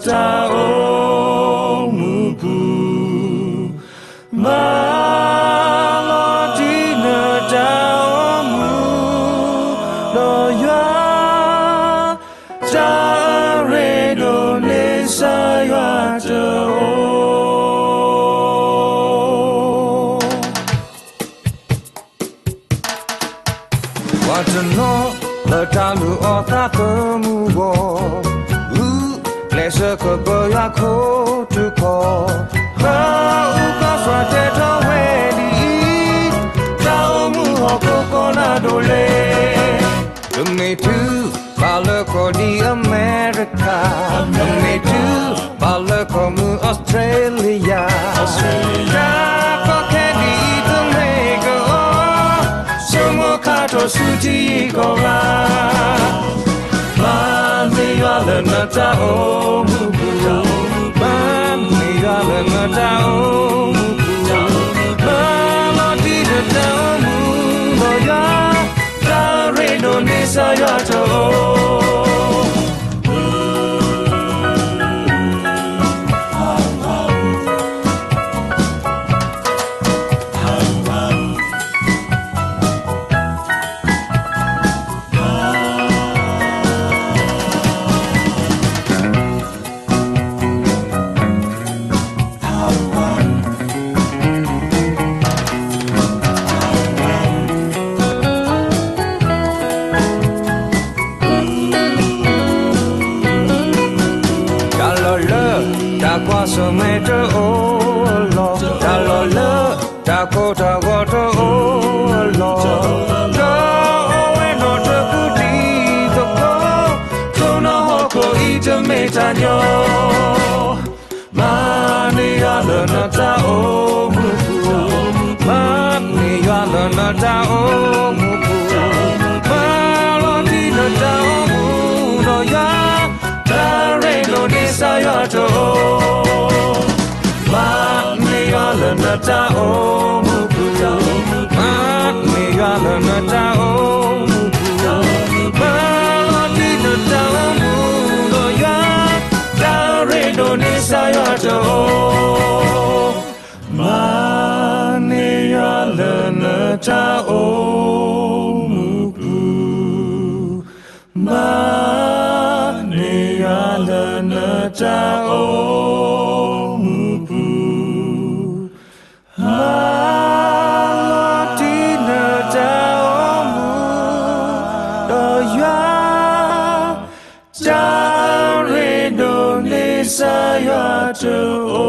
ta o mupu Malodi na ta o mu lo ya ta re do ne sa ya ta o What to know the talu o ta ko mu go Let's go go ya ko to ko ha u ka swa te to we di ta o mu ho ko ko na do le to me too bala ko di America to me too bala ko mu Australia Australia ko ke di to me go so mo ka to su ji ko ga Mami yale na ta o muku Mami yale na ta o muku Malodi na ta o mu Lo ya ta re no ni sa ya ta o Qua so me to o lo ta lo lo ta ko to o lo no we no to ku di to ko to no ho ko I to me ta nyo ma ni ya lo na ta o mu ku ma ni ya lo na ta o mu ku ma lo di na ta o mu no ya ta re no ni sa ya to na ta o muku ma me ya na ta o muku ma lo di na ta o mu lo ya ta re do ni sa ya to ma me ya na ta o muku ma me ya na ta o Malodi na ta o mu lo ya ta re do ni sa ya to o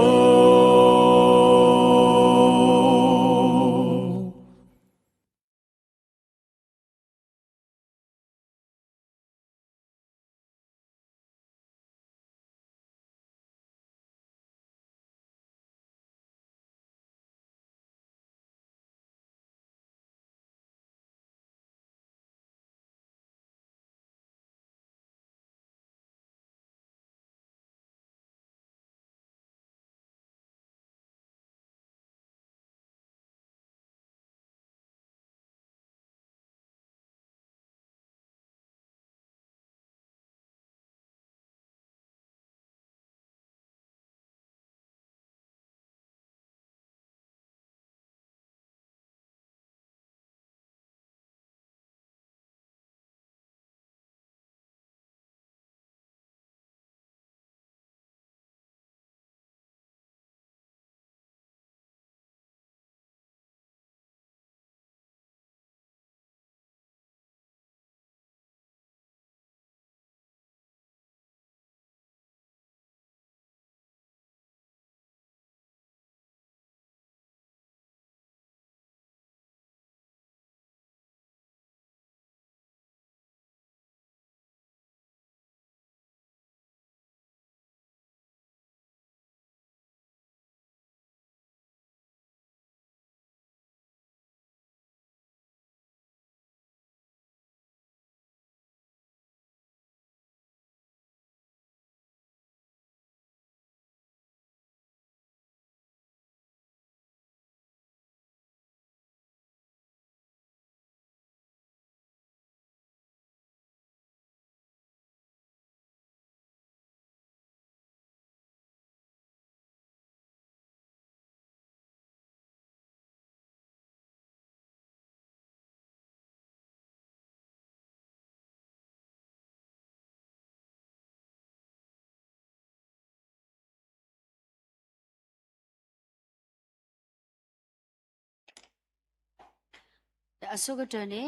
အစုကတနေ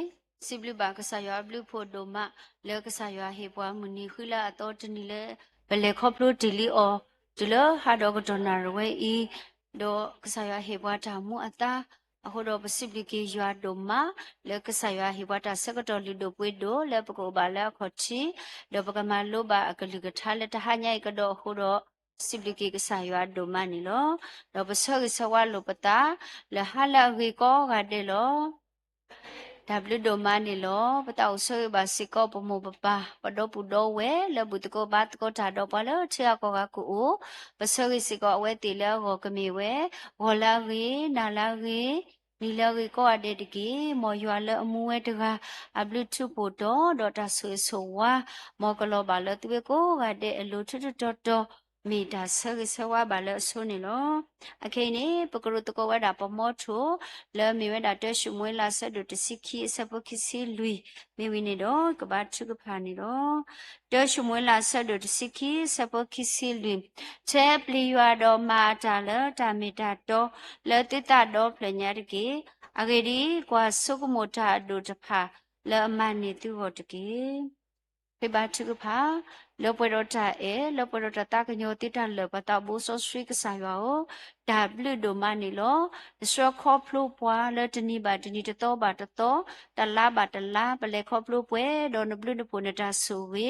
စိဘလဘာကဆာယဘလူဖို့ဒိုမလေကဆာယဟေပွားမနီခွလာအတော်တနီလေဘလေခေါပလိုတီလီအောဒီလဟာဒေါကတနာရဝဲဤဒေါကဆာယဟေပွားတာမူအတာအခုတော့ပစိပလီကေရွာဒိုမလေကဆာယဟေပွားတာစကတော်လီဒိုပွေဒိုလေပကောပါလေခေါချီဒေါပကမလိုဘာအကလူကထားလက်တဟညိုက်ကတော့အခုတော့စိပလီကေကဆာယဒိုမနီလောဒေါပဆောကဆဝါလိုပတာလေဟာလာဝေကောကတဲ့လော W ဒိုမနီလောပတောက်ဆွေဘာစီကောပမပပပဒပူဒဝဲလဘုတကောဘတ်ကောတာတော့ပလချေကောကကူပစရိစီကောအဝဲတီလောကမီဝဲဝလာရီနာလာရီနီလာရီကောအတဲ့တကီမော်ရွာလအမှုဝဲတကအဘလူထုပိုတော့ဒေါ်တာဆွေဆိုဝါမော်ကလောပါလသူကိုကတဲ့အလူထွတ်တော်မီတာဆရဆဝါဘာလဆုနေလောအခိနေပကရုတကောဝဲတာပမောထုလဲမီဝဲတာတဲရှုမွေးလာဆက်တို့တစီခီဆပခီစီလူမီဝီနေတော့ကဘာထုကဖာနေတော့တဲရှုမွေးလာဆက်တို့တစီခီဆပခီစီလူချဲပလီရွာတော်မာတာလတာမီတာတော့လဲတိတတော့ဖလညာတကေအဂေဒီကွာဆုကမိုတာဒုတဖာလဲအမနီသူဟောတကေဖေဘာထုကဖာလောပရောတာလောပရောတာတကညိုတိတလပတာဘူဆိုစရိကဆာယောဒါဘလူဒိုမနီလောစရခေါဖလိုပွာလတနီဘာတနီတတော်ဘာတတော်တလာဘာတလာပလေခေါဖလိုပွဲဒေါ်နဘလူနပူနတာဆူဝေ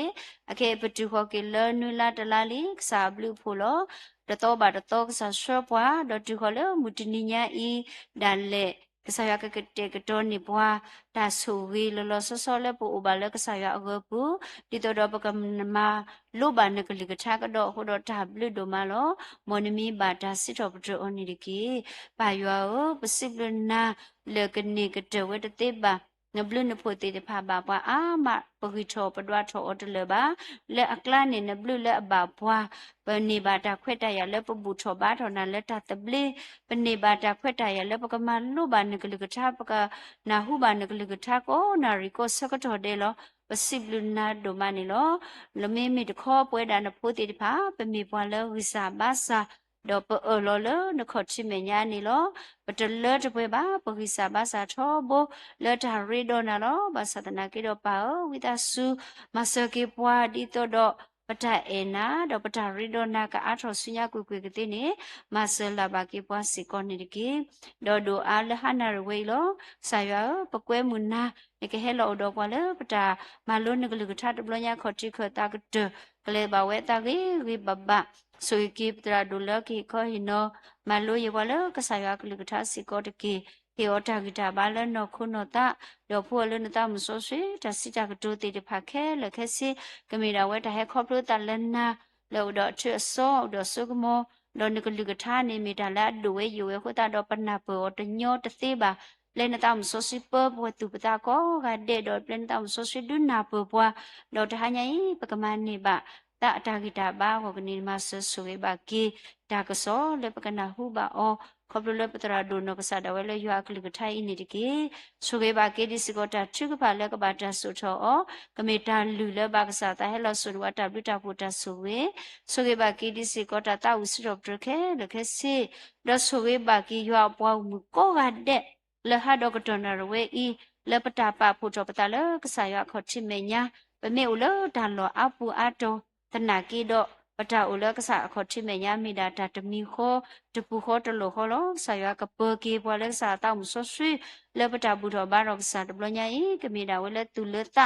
အကေပတူခေါကေလနူလာတလာလီဆာဘလူဖိုလောတတော်ဘာတတော်ဆာစရပွာဒေါ်တူခေါလမူတနီညာဤဒါလေကဆာယကကတေကတော်နိဘွာတာဆူဝီလောလောဆောဆောလေပူဘာလကဆာယအဂပူဒီတော်ပကမမာလိုဘာနကလိကချာကတော့ဟိုတော့တာဘလူဒိုမာလောမော်နမီဘာတာစစ်တော်ပထအနိဒီကီပါယောပစိပလနာလေကနေကတဝတတေပါနဘလူနဖို့တေတဖာဘာပွားအာမပဂီထောပဒွားထောအတလဘာလေအကလာနေနဘလူလေအဘာပွားပနေဘာတာခွက်တရလေပပူထောဘာထောနာလက်တာတပလေပနေဘာတာခွက်တရလေပကမလူဘာနကလိကချာပကနာဟုဘာနကလိကချာကိုနာရီကိုစကတော်တယ်လောပစိပလနာဒိုမနီလောလမေမီတခေါ်ပွဲတာနဖို့တေတဖာပမေပွားလေဝိစာဘာစာတော့ပအလောလနခချိမညာနီလောပတလတပွဲပါပခိစာဘာစာထောဘလတာရီဒိုနာလောဘာသတနာကေတော့ပါဝိတဆုမဆကေပွားဒီတော့ပတအေနာတော့ပတရီဒိုနာကအာထောဆုညာကွေကွေကတိနေမဆလာဘာကေပွားစီကောနေတကေတော့ဒိုအာလဟနာရဝေလောဆာယပကွဲမူနာနကေဟဲလောတော့ပွားလေပတမလုံးနကလူကထတဘလညာခေါတိခတာကတကလေဘဝဲတာကေဝိဘဘဆွေကိပတရာဒူလကိခောဟိနောမလိုယေဝလကဆာယကလူကထစီကောတကေဟေယောတာဂိတာဘာလနောခုနောတာယောဖိုလနတာမဆိုဆွေတစီတာကတိုတေတဖခဲလခဲစီကမီရာဝဲတဟဲခေါပလိုတလနာလောတော့ချအစောတော့ဆုကမောလောနကလူကထာနေမီတာလာဒူဝဲယူဝဲခိုတာတော့ပနာပောတညောတသေးပါလဲနတာမဆိုဆွေပဘဝတူပတာကောကတဲ့တော့ပလနတာမဆိုဆွေဒုနာပဘွာလောတဟညိပကမနိပါတာအတာဂိတာဘာဟောကနေမဆဆွေဘာကီတာကစောလေပကနာဟုဘာအောခေါပလလပတရာဒုနကဆာဒဝဲလေယွာကလိကထိုင်နေတကေဆွေဘာကေဒီစကောတာချုကဖာလကဘာတာဆုထောအောကမေတာလူလေဘာကဆာတာဟဲလောဆုဝတာဘလတာပိုတာဆွေဆွေဘာကေဒီစကောတာတာဝစရောပတခဲလခဲစီဒဆွေဘာကီယွာပွားမူကောကတဲ့လဟဒကတနရဝဲဤလပတာပဖို့တော်ပတာလကဆာယခေါချိမေညာပမေဥလဒါလောအပူအတောတနာကီတော့ပတာဥလကဆာခေါချိမေညာမိတာတတမီခောတပူခောတလောခောလောဆာယကပကေပွာလက်ဆာတောက်ဆွဆွေလပတာဘူးတော်ဘာရောကဆာတဘလညာဤကမိတာဝဲလက်တူလတ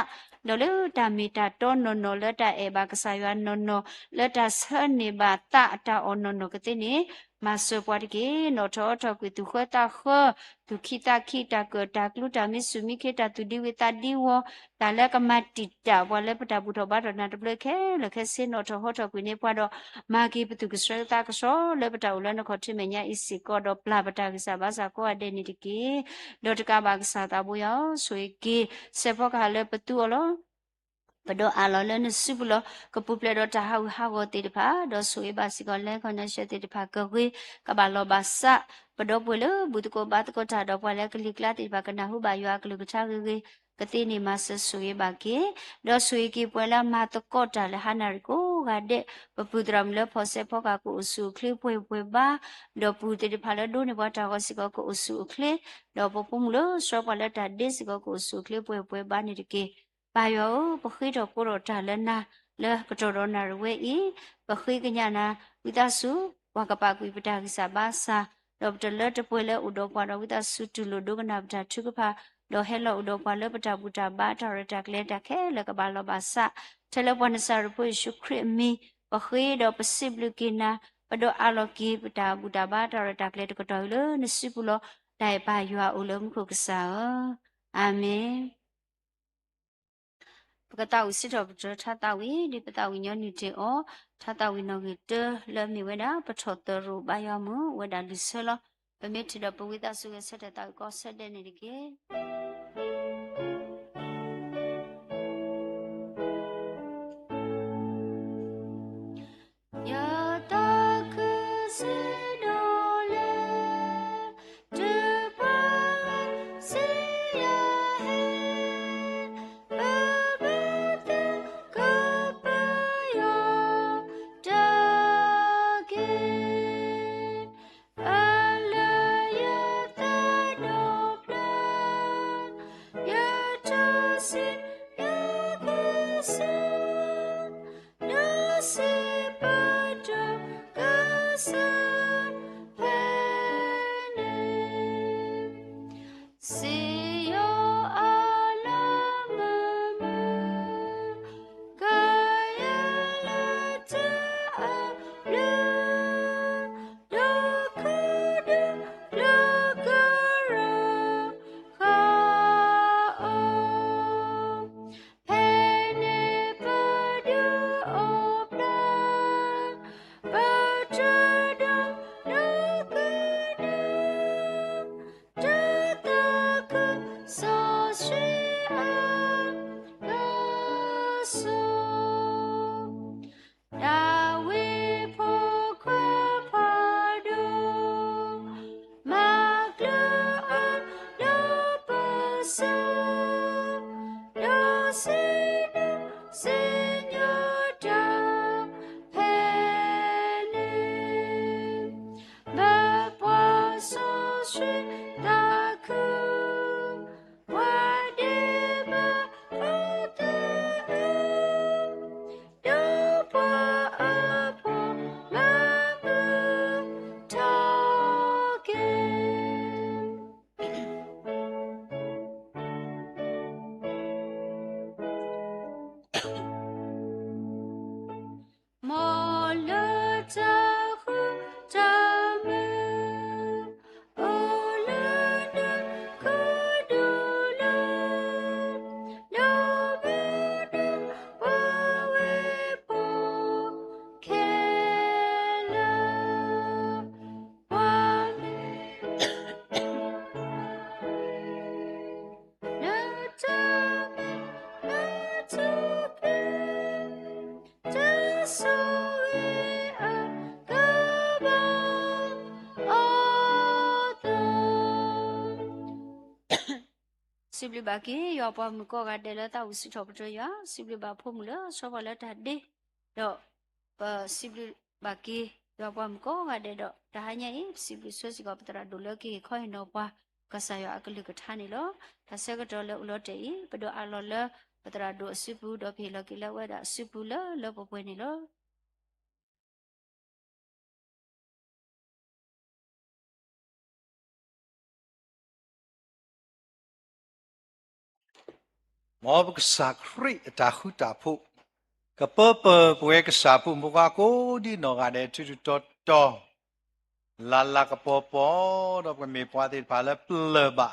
လောလေတာမီတာတောနော်နော်လတအေဘာကဆာယနော်နော်လတဆနေဘာတအတာအောနော်နော်ကတိနေမဆပွားတကေနော်ထောထောကွေသူခွဲတာခောသူခိတာကတာကလူတာမီဆုမိခေတာသူဒီဝေတာဒီဝတာလကမတိတာဘွာလက်ပတာဘူးတော်ဘာတော်နာတပလက်ခဲလခဲစင်နော်ထောဟောထောကွေနေပွားတော့မာဂီပသူကစရတာကစောလက်ပတာဦးလနခေါတိမညာအစီကောတော့ပလာပတာကစားဘာစာကောအတဲ့နေတကေလောတကဘာကစားတာဘူးရောဆွေကေစေဖောကလည်းပတူလောပဒအလောလနစုဘလကပုပလဒတာဟာဝတေတဖာဒဆွေဘာစီကလဲခနရှတေတဖာကဝေကဘာလောဘာစပဒပွေလဘုဒကိုဘတ်ကိုတာတော့ပွာလဲကလိကလာတေဘာကနာဟုဘာယွာကလုကချာဝေကတိနေမဆဆွေဘာကေဒဆွေကေပွေလာမတကောတာလဲဟာနာရီကိုက ga de pu dram le pho se pho ka ko su kle pwe ba do pu te de pha le do ne ba ta ko si ko su kle do po pum lo so pa le ta de si ko su kle pwe ba ni de ke ba yo pa khi do ko ro ta le na le ko to ro na we I pa khi ka nya na wi ta su wa ka pa ku pa ta ki sa ba sa do te le te pwe le u do pa do wi ta su tu lo do ka na ta thu ka pha do hello do pa le pa ta bu ta ba ta ra ta kle ta khe le ka ba lo ba sa te le pa na sa ro pu su khri mi pa khi do pa sip lu ki na pa do a lo ki pa ta bu ta ba ta ra ta kle ko to le ni si pu lo dai ba ywa u lo mu ko ka sa amen ပကတဝစစ်တော်ပထထတာဝီဒီပတဝီညနိတေအောထတာဝီနောဂီတလမီဝဒပထောတရူဘယမဝဒလိဆလပမေတိဒပဝိတဆုရဆက်တဲ့တောက်ကောဆက်တဲ့နေဒီကေယတာခစေတော်လေဒီပါစေရဟေ Sibli bagi yo apa muko gade la tahu si top tu ya sibli ba phu mula so ba la tadi do pa sibli bagi yo apa muko gade do dah hanya ini sibli so si ko patra dulu ki khoi no pa kasayo akali ka thani lo thase ka do le ulo te I pedo alo le patra do sibu do phi lo ki la wa da sibu lo po pwe ni lo မောဘကစာခရိတာခုတာဖို့ကပပပွဲကစာဖို့မကကိုဒီနော်ကတဲ့တူတော်တော်လာလာကပေါ်ပေါ်တော့ကမေပွားတဲ့ပါလဲပလဘာ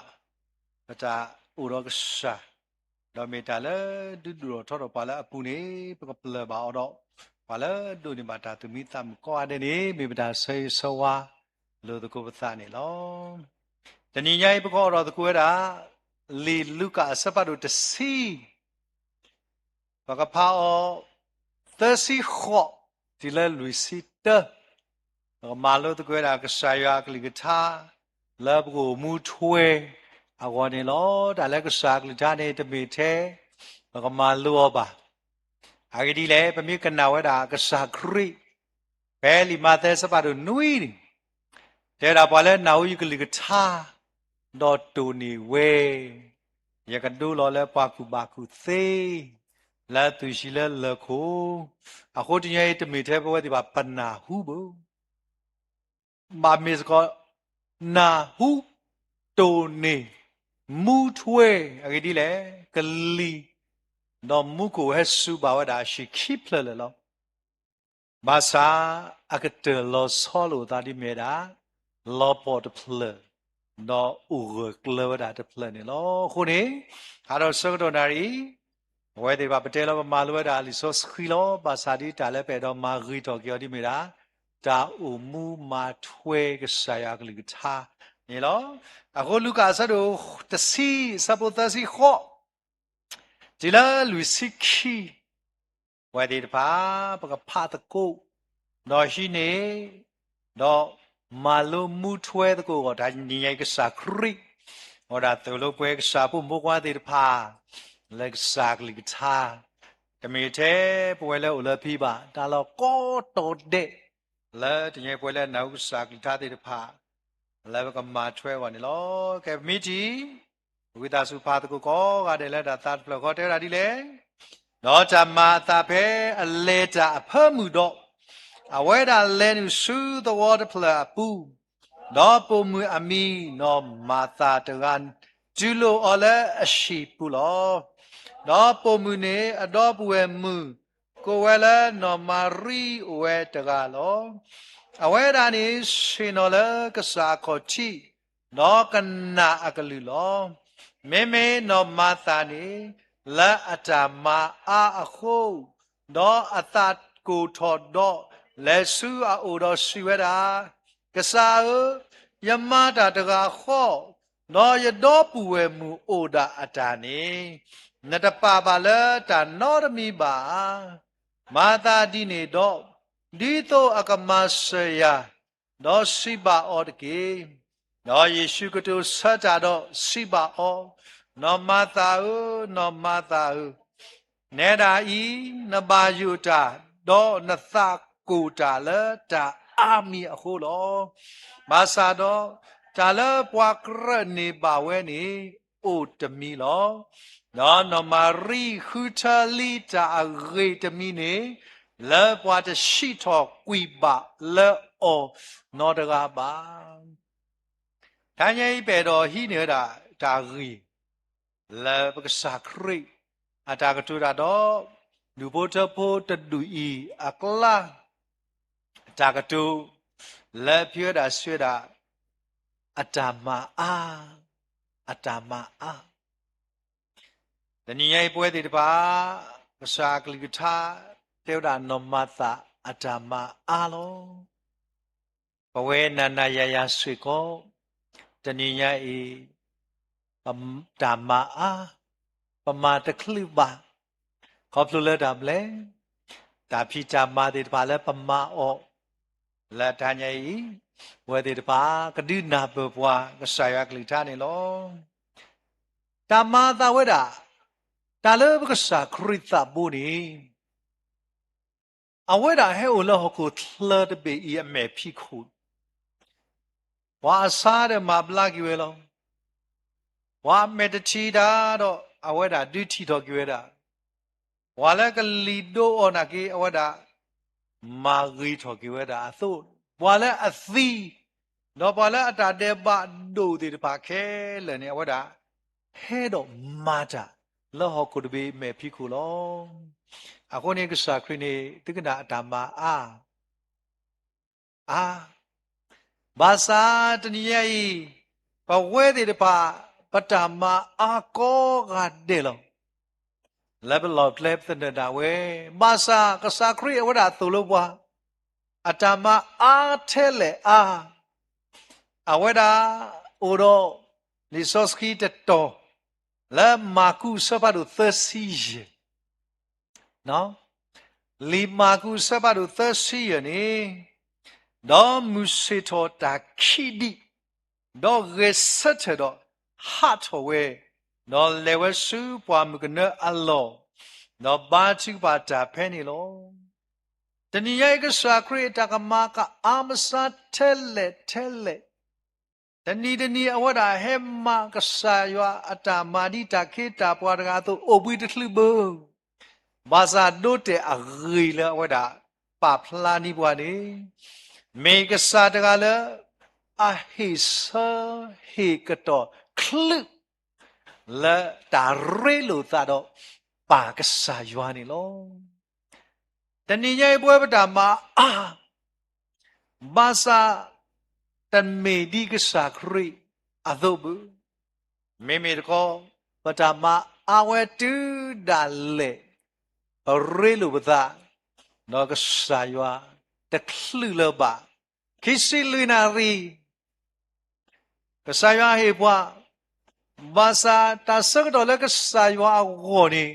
ကတာဥရောကစာတော့မေတာလဲဒူဒူထော်တော့ပါလဲအပူနေပကပလဘာတော့ပါလဲဒူဒီမာတာသူမိတမ်ကွာတဲ့နေမေပတာဆေဆောဝါလို့တကူပသနေလောတဏိညာပကောတော့တကူရတာလီလူကာစပါတို့တစီဘကဖာအောသစီခော့ဒီလဲလူစီတမာလို့တကွဲတာကဆာယာကလီကထာလဘကိုမူထွဲအဝနေလောဒါလည်းကဆာကလီထာနေတမီထဲဘကမာလို့ပါ အာဂဒီလေပမိကနာဝဒါကစားခရိဘဲလီမာတဲ့စပါတို့နွီတဲ့ဒါပါလဲနာဝီကလီကသာဒေါ်တူနီဝဲရကဒူလောလဲပါကူဘာကူသေးလာသူရှိလဲလခိုအခုတည်းရဲ့တမီတဲ့ဘဝဒီပါပနာဟုဘူးမာမစ်ကောနာဟုတိုနေမူထွေအကြည့်လေကလီတော့မူကိုဟဲဆူပါဝဒါရှိခိပလလေလောဘာသာအကတလောဆောလိုတာဒီမေတာလောပေါ်တဖလတော့ဥရကလဝဒါတဖလနေလောခုနေဟာတော့စကတော့နာရီဝဲဒီပါပတဲလောမာလွဲတာလီဆိုစခီလောဘာသာဒီတာလဲပဲတော့မာဂီတော်ကျော်ဒီမေတာတာဥမူမာထွေကဆရာကလီကသာနေလောအခုလူကာဆတို့တစီစပေါ်တစီခော့ဒီလာလူစီခီဝဲဒီပါပကဖာတကုတော့ရှိနေတော့မာလိုမူထွဲတကုတော့ဒါညင်ရိုက်ကစားခရိဟောဒါတလို့ပွဲကစားဖို့မကွာဒီပါလက်စားကလီကသာတမေတဲ့ပွဲလဲဦးလဖိပါဒါတော့ကောတော်တဲ့လဲတညပွဲလဲနောက်ကစားကလီသာတဲ့ပါလဲကမာထွဲဝင်လောကဲမိကြီးဝိဒါစုဖာတကုကောကတဲ့လဲဒါသတ်ဖလခေါ်တဲ့ရာဒီလေတော့ဓမ္မာတာဖဲအလေတာအဖမှုတော့အဝဲတာလဲနုဆူသဝတ်ဖလာပူတော့ပုံမူအမီနော်မာတာတကန်ဂျူလိုအလဲအရှိပူလောတော့ပုံမူနေအတော့ပွေမူကိုဝဲလဲနော်မာရီဝဲတကလောအဝဲတာနေရှင်နော်လဲကစားခေါ်ချီနော်ကနာအကလူလောမေမေနော်မာတာနေလာအတာမာအခုတော့အတတ်ကိုထော်တော့လဲဆူအိုတော့ရှိဝဲတာကစားယမတာတကာခော့နော်ရတော့ပူဝဲမူအိုတာအတာနေနတပါပါလဲတာနောရမီပါမာတာဒီနေတော့ဒီတော့အကမဆယာတော့စိပါအော်တကေနော်ယေရှုကတိုဆတ်တာတော့စိပါအော်နော်မာတာနော်မာတာနေဒါဤနဘာယုတာတော့နသကိုတာလဲတာအာမီအခုလောမာစာတော့တာလဲပွားကရနေပါဝဲနေအိုတမီလောနော်နမရီခူတာလီတာရေတမီနေလဲပွားတရှိတော့ကွီပါလဲအောနော်တကားပါတန်ကြီးပဲတော့ဟိနေတာတာရီလဲပကစားခရိအတာကတူတာတော့လူဘတ်ဖို့တဒူဤအကလာတာကတူလဲပြတာဆွေတာအတမအတမတနည်းရဲ့ပွဲတွေတပါကစားကလီကထာတေဝဒနမတာအတမလောဘဝေနနာယယဆွေကိုတနည်းရဲ့ဓမ္မပမာတခလိပါခေါပလူလဲဒါမလဲဒါဖိချာမာတေတပါလဲပမာအောလာတန်ကြီးဝဲတေတပါကတိနာပပွားကဆာယကလိထားနေလောတမသာဝဲတာတာလဲကဆာခရိသဘူနီအဝဲတာဟဲအိုလောကိုထလတပေဤအမေဖိခုဝါစားတဲ့မပလာကြီးဝဲလောဝါမေတချီတာတော့အဝဲတာဒုတိတော်ကြွဲတာဝါလကလီဒိုအနာကေအဝဲတာမာဂီတော်ကြွဲတာအသို့ဝါလအသီတော့ဝါလအတာတဲ့ဘဒိုတေပါခဲလဲနေအဝဲတာဟဲတော့မာတာလောဟကုတဘေမေဖိခုလောအခုနေကစားခရနေတိကနာအတမဘာသာတနည်းရဲ့ဘဝဲတေတပါပတမအာကောကတဲ့လော level of left တဲ့တာဝဲဘာသာကစားခရဝဒသူလို့ဘွာအတမအားထဲလေအဝဒအိုတော့လီဆော့စကီတတော်လာမာကုစပါတို့30နော်လီမာကုစပါတို့30နေတော့မူစေတော်တာခိဒီတော့ရေစတ်တော့ဟာတော်ဝဲနော်လေဝဆူပွားမကနအလော no bachi bata penny lo tani ya ka sa kri ta ka ma ka amsa telle tani awada hemma ka sa ywa ata madi ta khita pwa daga to obui tlu bo baza do te agri la awada pa plani bwa ni me ka sa daga la a hisa he ka to klu la ta re lo ta do pa ka sa ywa ni lo tani ya bwa bata ma baza tan me di ka sa kri adobu me ko bata ma awe tu dale re lo bata no ka sa ywa ta klu la ba kisi lina ri ka sa ywa he bwa baza ta sak do la ka sa ywa go ni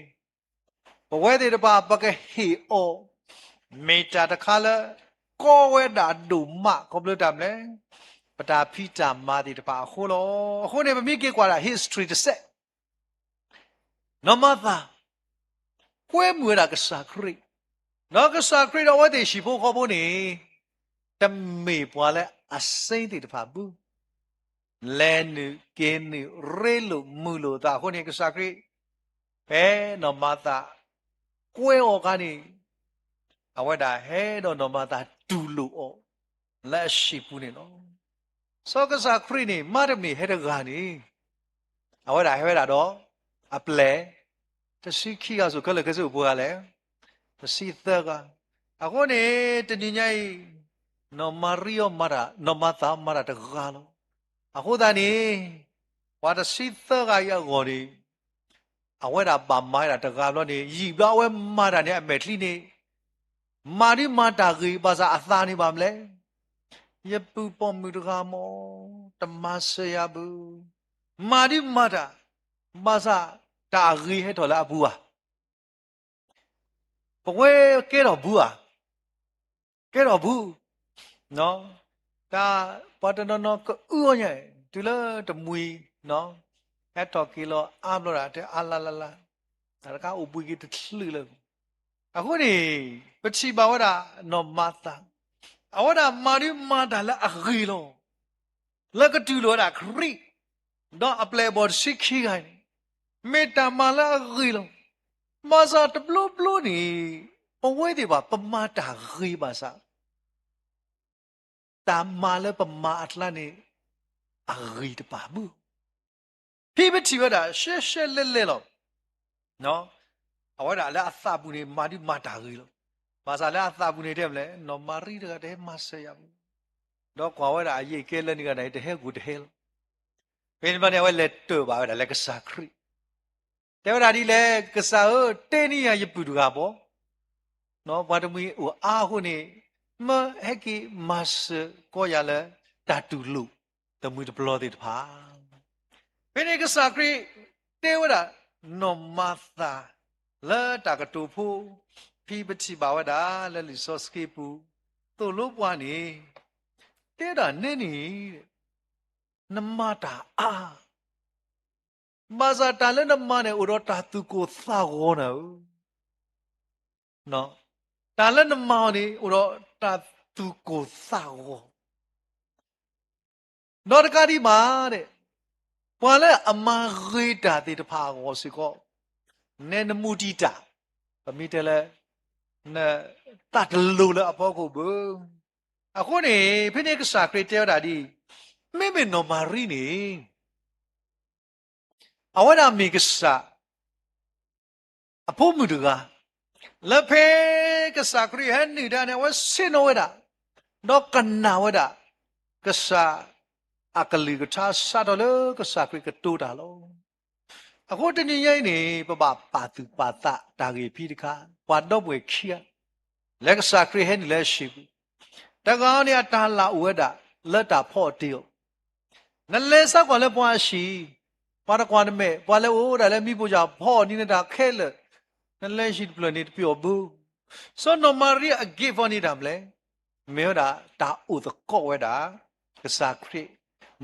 bwe de ba ba ka he o me ta ta khala ko we da du ma ko blo tam leပတာဖိတာမာဒီတပါဟိုလောဟိုနေမမိကေကွာတာ history တစ်ဆက်နော်မသာကွဲမွေတာကစားခရိနော်ကစားခရိတော့ဝတ်တေရှိဖို့ခေါ်ဖို့နေတမေပွားလဲအစိမ့်တေတပါဘူးလဲနုကင်းနုရဲလို့မူလို့တာဟိုနေကစားခရိဘဲနော်မသာကွဲဩကနေအဝတ်တာဟဲတော့မသာတူလို့ဩလက်ရှိဘူးနေနော်စောကစားခရိနေမရမီဟဲ့တကာနေအဝဲတာဟဲ့တာတော့အပလဲတရှိခိကဆိုကလကစုဘူကလည်းတရှိသကအခုနေတတိညိုင်နော်မာရီယိုမာရာနော်မသာမာရာတကာလောအခုတန်နေဝါတရှိသကရကောနေအဝဲတာပါမိုင်းတာတကာလောနေရီဘဝဲမာတာနဲ့အမေထလီနေမာရီမာတာကြီးပါစာအသာနေပါမလဲယပူပေါ်မူတကာမောတမဆရဘူးမာဒီမာတာဘာသာတာရီဟဲ့တော်လာဘူးอ่ะဘဝဲကဲတော့ဘူးอ่ะကဲတော့ဘူးနော်ဒါပတ်တနော်ကဥညဲဒီလတမွေနော်ဟဲ့တော်ကီလောအမလို့တာတဲ့အလာလာလာဒါကဥပွေးကတလှလူလို့အခုနေပချိပါဝတာနော်မသာအဝဒမာရီမာတာလာအခီလောလကတူလောတာခရိတော့အပလေဘော်ရှိခိခိုင်မေတ္တာမာလာအခီလောမာစာတဘလဘလနီပဝဲဒီပါပမာတာခိပါစာတာမာလပမာအတလနေအခီတပါဘူးဖိပတိဝဒရှက်ရှက်လက်လက်လောနော်အဝဒလာအသပူနေမာဒီမာတာခိလောဘာသာလဲအသာဘူးနေတဲ့မလဲနော်မာရီတကတဲ့မဆရဘူးတော့ကွာဝဲတာအရေးကဲလက်နေကနိုင်တဲ့ဟဲကူတဲ့ဟဲဘယ်မှာနေဝဲလက်တော့ပါဝဲတာလက်ကစားခရီတဲ့ဝဲတာဒီလက်ကစားတင်းနီရရပူတကပေါ့နော်ဘာတမီဟိုအာဟုနေမဟက်ကီမတ်ကိုရလဲတတူလူတမီတဘလောတဲ့တပါဘယ်နေကစားခရီတဲ့ဝဲတာနော်မသာလဲတာကတူဖို့ဖိပတိပါဝဒလဲလီစောစကေပူတို့လို့ပွားနေတဲ့တာနင်းနေနမတာအာမာဇာတလည်းနမနဲ့ဥရောတာသူကိုသာကောနော်တာလည်းနမနဲ့ဥရောတာသူကိုသာကောနော်တကားဒီမာတဲ့ပွာလဲအမခေတာတဲ့တဖာကောစီကောနဲနမူတီတာပမိတယ်လဲနဲ့တတ်လို့လည်းအဖို့ကိုဘူးအခုနေဖိနေကစားခရစ်တဲတာဒီမေမေနော်မာရီနေအဝဒမေကစားအဖို့မှုတကလက်ဖေကစားခရစ်ဟန်နေတာနဲ့ဝစင်နဝဒတော့ကနာဝဒကစားအကလီကထားစားတော့လေကစားခရစ်ကတူတာလို့အခုတနေ့ရိုင်းနေပပပါသူပါတတာကြီးဖိတခါဝါတော့ပွဲခီယာလက်ကစားခရဟန်လက်ရှိဘူးတကောင်းနေတာလာဝဲတာလက်တာဖော့တီယနလဲဆောက်ကလည်းပွားရှိပါရကွာနမဲပွားလဲအိုးဒါလည်းမိဖို့ကြောင့်ဖော့နေနေတာခဲလက်နလဲရှိပလနေပြောဘူးစောနမာရီအဂေဖနေတာမလဲမေတာတာဥဒကောဝဲတာကစားခရ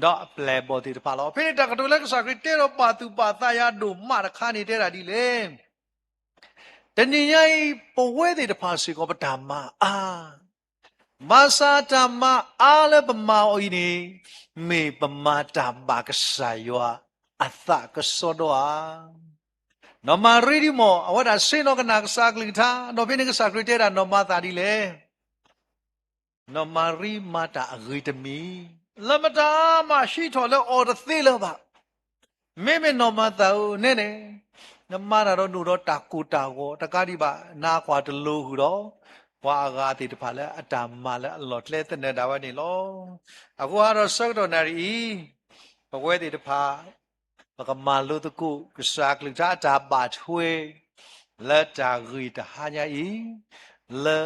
တော့ပလေဘော်တီတပါလောဖိတကတူလက်ကစားခရတဲတော့ပါသူပါသားရတို့မရခါနေတဲ့တာဒီလေတ ni yai powe de pasi ko dhamma a masa dhamma ale pama ini me pama dhamma kesaywa atha kesodoa no ma ready mo awada sino kana sakli tha no pini sakli te da no ma ta di le no ma ri mata agitami lamata ma shi tho le or the thi lo ba me no ma ta u ne ne နမနာတော့လူတော့တာကူတာကိုတကားဒီပါနာခွာတလို့ဟူတော့ဝါကားတိတဖာလဲအတာမလဲအလော်လဲတဲ့နေတာဝနေလောအခုကတော့စောက်တော်နာရီဘဝဲတိတဖာဘကမာလို့တကူကစားကလူတာတာပါချွေလက်တာဂီတဟာညာဤလေ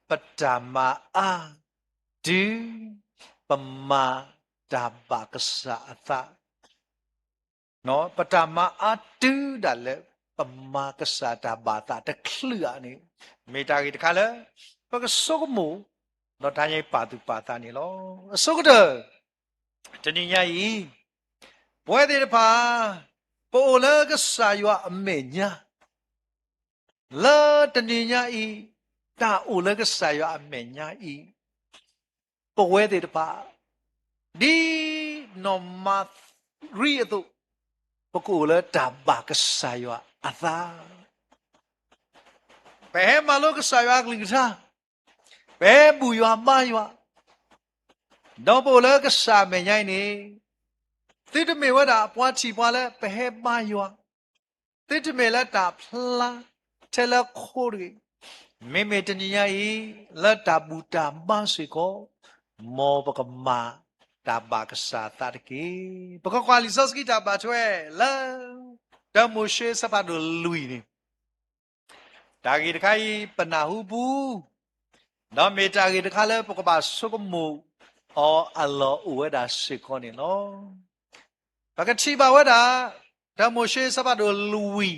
ပတမအာဒီပမာတာပါကစားအသနော်ပတမအာတူဒါလဲပမာကစားတာဘာတာတခလအနေမေတာကြီးတခါလဲပကစုကမူတော့တိုင်းရိုက်ပါသူပါတာနေလောအစုကတတဏိညာဤဘွဲတဲ့ဖာပိုလကစားရွာအမေညာလာတဏိညာဤတာအိုလကစားရွာအမေညာဤပဝဲတဲ့ဖာဒီနောမရီအတုပကူလတာဘာကစားရွာအသာဘယ်မှာလို့ကစားရွာကလေးစားဘယ်ဘူရွာမရွာတော့ပိုလကစားမညိုင်းနေတိတမေဝဒပွားချီပွားလဲဘယ်မရွာတိတမေလက်တာဖလားထဲလခိုးရီမေမေတညဤလက်တာဘူတာမဆွေကိုမောပကမာတာဘာကစားတာတကေပကကွာလီဆော့စကီတာဘာထွဲလာတမိုရှေစပါဒလူီနေတာဂီတခိုင်ပနာဟုဘူးနော်မေတာဂီတခါလဲပကပါဆုကမူအောအလောဥဝဒါစေခေါနေလောပကတိပါဝဒါတမိုရှေစပါဒလူီ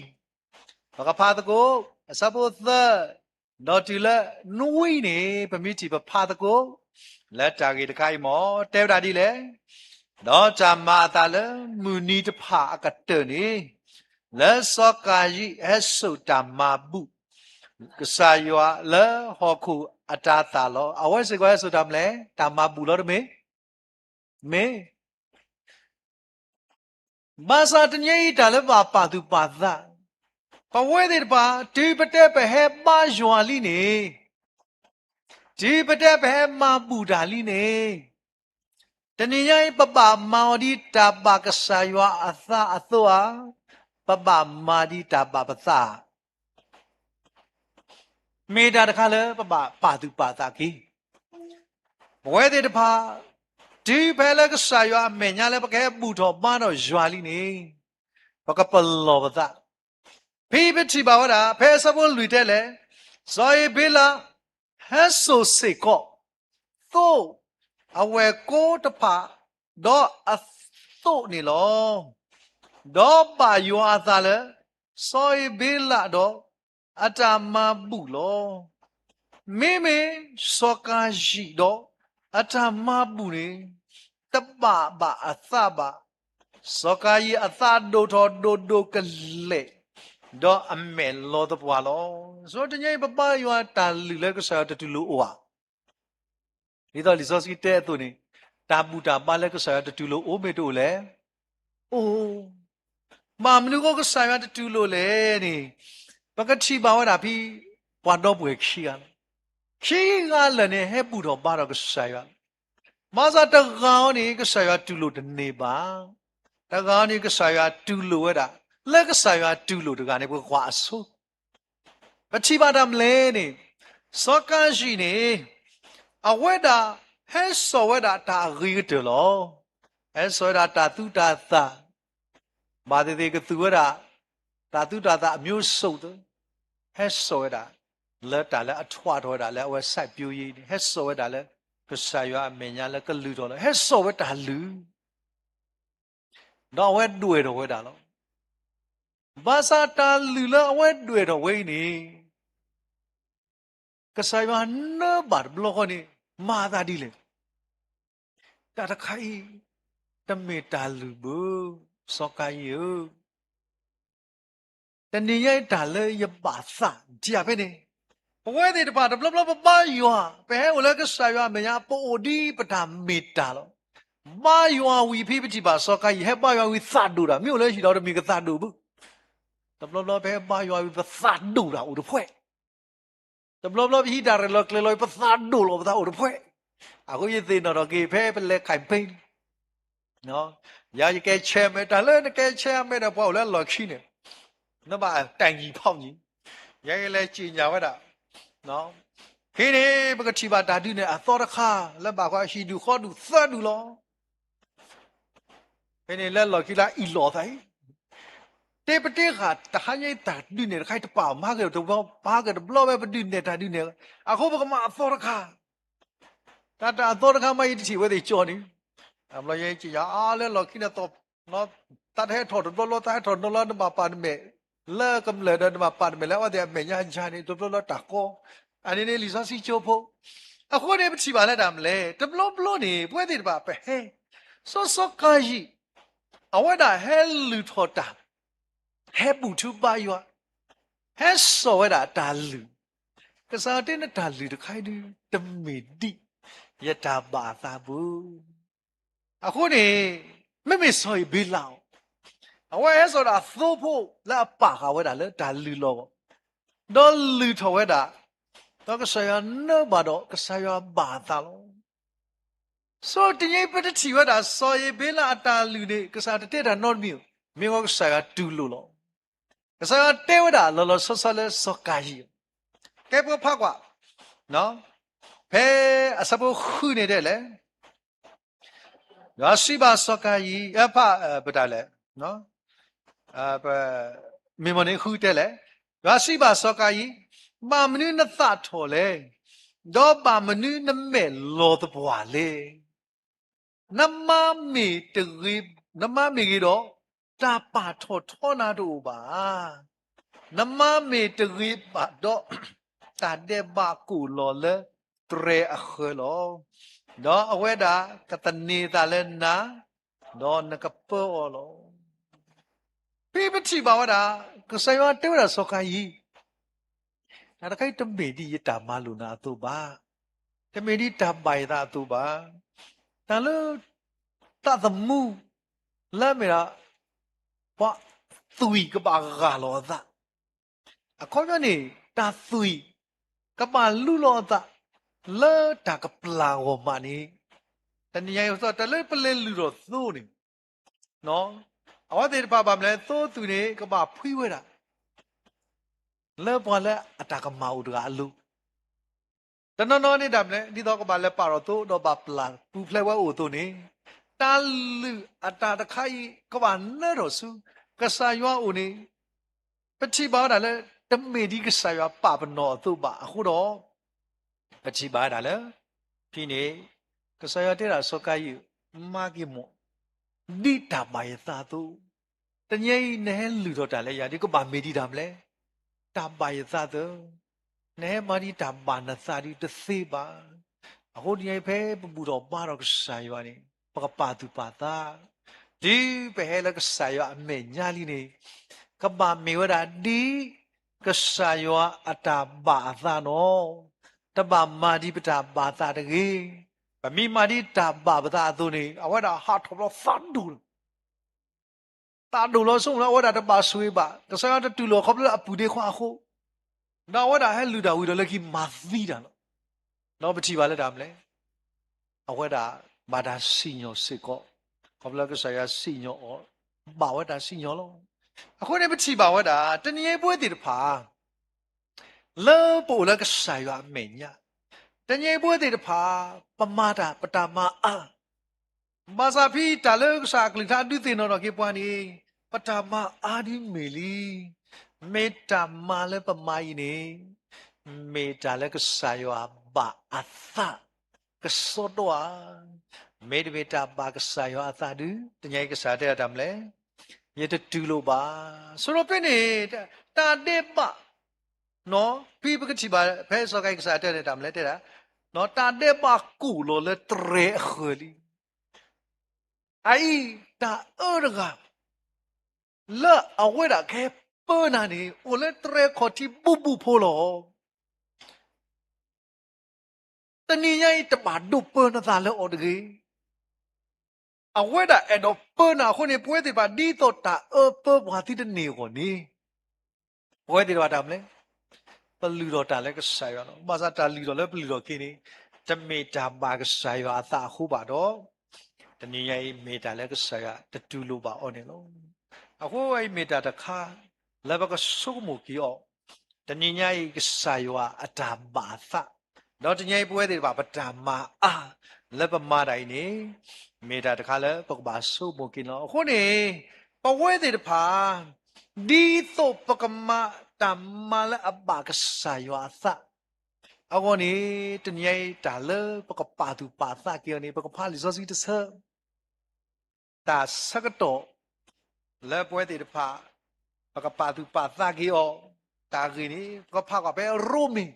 ပကဖာတကိုအစပုသနော်တီလနွီနေပမိတီပဖာတကိုလက်တာဂီတခိုင်မောတဲတာဒီလေတော့ဂျာမာတာလမူနီတဖာအကတနေလက်စောကာယီအဆုတာမာပုကစားရွာလဲဟောခုအတာတာလောအဝဲစကွဲဆိုတာမလဲတာမာပုလောတမေမေဘာသာတညိတာလဲပါသူပါသာပဝဲတဲ့ပါဒီပတဲ့ပဲဟဲပါရွာလိနေဒီပတဲ့ပဲမာပူတာလိနေတဏိယိပပမောဒီတာပါကစားရွာအသအသောပပမာဒီတာပပသမေတာတခါလဲပပပါသူပါတာကြီးဘဝဲတဲ့တဖာဒီဖဲလဲကစားရွာအမေညာလဲပကဲပူတော်ပါတော့ရွာလိနေပကပလောပသဖိပတိပါဝဒဖဲစဘလူတဲ့လဲဇောယဘေလာဟဲဆိုစေကောသို့အဝဲကိုတဖာတော့အသို့နေလောတော့ပါယောအသာလဲဇောယဘေလာတော့အတမပုလောမေမေစောကာရှိတော့အတမပုနေတပပါအသပါစောကာယအသဒိုထောဒိုဒိုကလေတော့အမေလောတပွားလောဆိုတညိပပရွာတာလူလဲကစားတတူလို့ဝါဒီတော့လီစောစီတဲ့သူနေတာပူတာပါလဲကစားတတူလို့အိုးမေတို့လဲအိုးမာမလူကစားရတတူလို့လဲနေပကတိပါဝတာပြီးပွားတော့ပွေခီရခီကလည်းနေဟဲပူတော့ပါတော့ကစားရမာစာတကောင်နေကစားရတူလို့တနေပါတကောင်နေကစားရတူလို့ဝဲတာလက်ကစားရတူလို့တကနေဘကွာအဆိုးပတိပါဒမလဲနေစောကရှိနေအဝဲတာဟဲစောဝဲတာတာရီတလောဟဲစောတာတာတုတာသာမာတေကသူဝဲတာတာတုတာသာအမျိုးစုပ်တယ်ဟဲစောဝဲတာလက်တာလဲအထွားတော်တာလဲအဝဲဆိုင်ပြိုးရည်ဟဲစောဝဲတာလဲကစားရအမေညာလဲကလူတော်လဲဟဲစောဝဲတာလူတော့ဝဲတွေ့တော်ဝဲတာလောဘာသာတာလူလအဝဲတွေ့တော်ဝဲနေကစားရနဘာဘလောခနေမာသာဒီလေတာတခိုင်တမေတာလူဘူးစောကယ တနေရိုက်တာလေရပါစကြည့်ပဲနေဘဝတွေတပါတဘလဘပါယောဘဲဝလကဆာယောမညာပိုဒီပတာမီတာလောမာယောဝီဖိပတိပါစောကယဟပါယောဝီသတ်တူတာမြို့လဲရှိတော့မိကသတ်တူဘူးတဘလဘဲမာယောဝီသတ်တူတာဥဒဖွဲတဘလဘဟီတာရလောကလေလောပသတ်တူလောပသဥဒဖွဲအခုရသေးတော့ကေဖဲပလဲခိုင်ပိန်နော်ရာရကဲချဲမဲတာလဲကဲချဲမဲတော့ဘောလဲလောခိနေ那把单一泡你，也来进家外的，喏，给你这个七八大队呢，啊，早的卡，那把块西路好路三路咯，给你来老给他一老在，对不对哈？他还要大队呢，还得把马个都把个都不老外不队呢，大队呢，啊，后边个马早的卡，但早的卡嘛一起我得教你，啊，不然进家啊，来老给他到那，但还讨论老，但还讨论老那把把的没。เลิกกำเนิดเดินมาปั่นไปแล้วว่าแต่เมียนชานี่ตัวเราตักก็อันนี้ลิซ่าซิโจโพอ่ะคนนี้เป็นชีบาแล้วดำเลยแต่บล้อนี่เพื่อที่จะไปเฮ้สกายเอาไว้ได้เฮลูทอดาเฮบุทุบายว่าเฮสไว้ได้ตาลูก็สาธิตตาลูใครดูตมีดียะตาบาตาบูอ่ะคนนี้ไม่สวยบิลาวเอาไว้ส่วนอ่ะโซ่ผู้แล้วปากเอาไว้ด่าเลยด่าลือโลดอลือถอยด่าตอนก็ใส่เนื้อบาดก็ใส่บาตาโลส่วนที่ยังเป็นที่ว่าด่าสอยเบลาตาลือเนี่ยก็ใส่เตด่านอนมิวมีก็ใส่ดูโลโลก็ใส่เตว่าด่าโลสเลยสกายแกพวกพักว่าเนาะเพออาศัยพวกคู่เนี่ยได้เลยราศีบาสกายพระประดาเลยเนาะมีมันคู่เตเลยราศีบาสกายบามนุนัตถอเลยดอบามนุนัมเมลอดบัวเลยน้ำมามีตรีน้ำมามีกี่ดอกตาปาทอทอนาดูบ้าน้ำมามีตรีบาดอกตาเดบากูลอเลยเตรอะเคลอดอกเอาไว้ด่ากตันนีตาเลนนะดอกนักเปิลอพี่เป็นชีบ่าวด่าก็ใส่ว่าเทวดาสกายนั่นก็ให้ตำเมดีตามมาลุนาตัวบ้าตำเมดีตามใบตาตัวบ้าแต่แล้วตาสมูแล้วเมื่อว่าตุยก็บากาลอซะอ่ะเขาเนี่ยนี่ตาตุยก็บาลุลอซะแล้วตาก็ปลาวมานี่แต่นี่ยังว่าแต่แล้วเปลือยลุลอสู้นี่เนาะเอาว่าเดี๋ยวป้าบ้านเลยสู้ตุยนี่ก็บาพุ้ยไว้ละแล้วพอแล้วอัตากรรมมาอุดราลูแต่นอนนี่ดำเลยที่ต้องก็บาแล้วป่ารถดอกบาปลาปูเพลว่าโอ้ตัวนี้ตาลืออัตาตะไคร้ก็บาเนื้อรสุกษายว่าโอ้นี่ปัจจิบาได้เลยแต่ไม่ดีกษายว่าป่าเป็นนอตัวบาคู่ดอกปัจจิบาได้เลยพี่นี่กษายว่าที่เราสกายมากี่โมดีตาบายตาตัวแต่ยังเนี่ยลือตัวได้เลยอย่างนี้ก็บาไม่ดีดำเลยตาบายซาเตอเนมาดีตาบานาซาดีตะซีบาโหนี่เพบุรอบารอกสายวานี่ปะปาตุปาตาดีเพละกสายวาเมญาลีนี่กบาเมวดาดีกสายวาอัตาบาซาโนตบามาดีปตาบาซาตะเกบะมีมาดีตาบาปตาตุนี่อวดาฮาทบลฟันดูตาดูลอส่งแล้วว่าดาบาสวยบากษาจะตุลอเขาเลยอปุเดควาโคนาว่าดาให้ลูดาวิดเลยกิมาวีดาเนาะปฏิบัติเลยดามเลยเอาว่าดาบาดาสิญญสิโกเขาเลยกษาสิญญบ่าวดาสิญญลงအခုနေပတိပါဝဒတနည်းပွဲတည်တဖာလောပိုလကษาရွာမေညာတနည်းပွဲတည်တဖာပမာတာပတာမအာมาซาพี่ตาเลิกสากลิท่าดุตินอร์กิปวานีปตามาอาดิเมลีเมตามาเลปมายินีเมตาเลกสายว่าบาอัตตะกสอดวาเมดเวตาบากสายว่าอัตตะดูตะไงกษาเตอะดำเลยยะตะตูโลบาสุโรเปนี่ตาเดบะเนาะพี่ปกติบาเพสอกายกษาเตอะดำเลยเตะเนาะตาเดบะกูโลเลเตเรเคลีไอ้ตาเออร์กะละเอาไว้ละแค่ ပေါ်နာနေအိုလက်တရဲခေါ်တီပူပူဖို့လောတနည်းရိုက်တပါဒုပေါ်နာသာလဲအော်တကြီးအဝဲတာအဲ့တော့ပေါ်နာခုနေပွဲတိပါဒီတော့တာပေါ်ဘာတိတဲ့နေကိုနေပွဲတိပါတာမလဲပလူတော်တာလဲကဆိုင်ရတော့မဆာတာလီတော်လဲပလူတော်ခင်းနေတမေတာပါကဆိုင်ရအသာခုပါတော့တနည်းရိုက်မေတာလဲကဆိုင်ရတတူလို့ပါအော်နေလို့အခုအဲ့မေတာတခါလဲဘကဆုမှုကြီးအော်တနည်းရိုက်ကဆိုင်ရအတာပါသတော့တညိုင်ပွဲတွေပါပတာမာလက်ပမာတိုင်းနေမေတာတခါလဲပကပါဆုမှုကြီးနော်အခုနေပဝဲတွေတဖာဒီတော့ပကမာတမလာအဘကဆိုင်ရသအခုနေတညိုင်တာလဲပကပါသူပါသကြီးနေပကဖာလီစောစီတဆတာစကတော့လဲပွဲတွေတဖာပကပါသူပါသကြီးအောတာကြီးနေပကဖာကပဲရိုမီ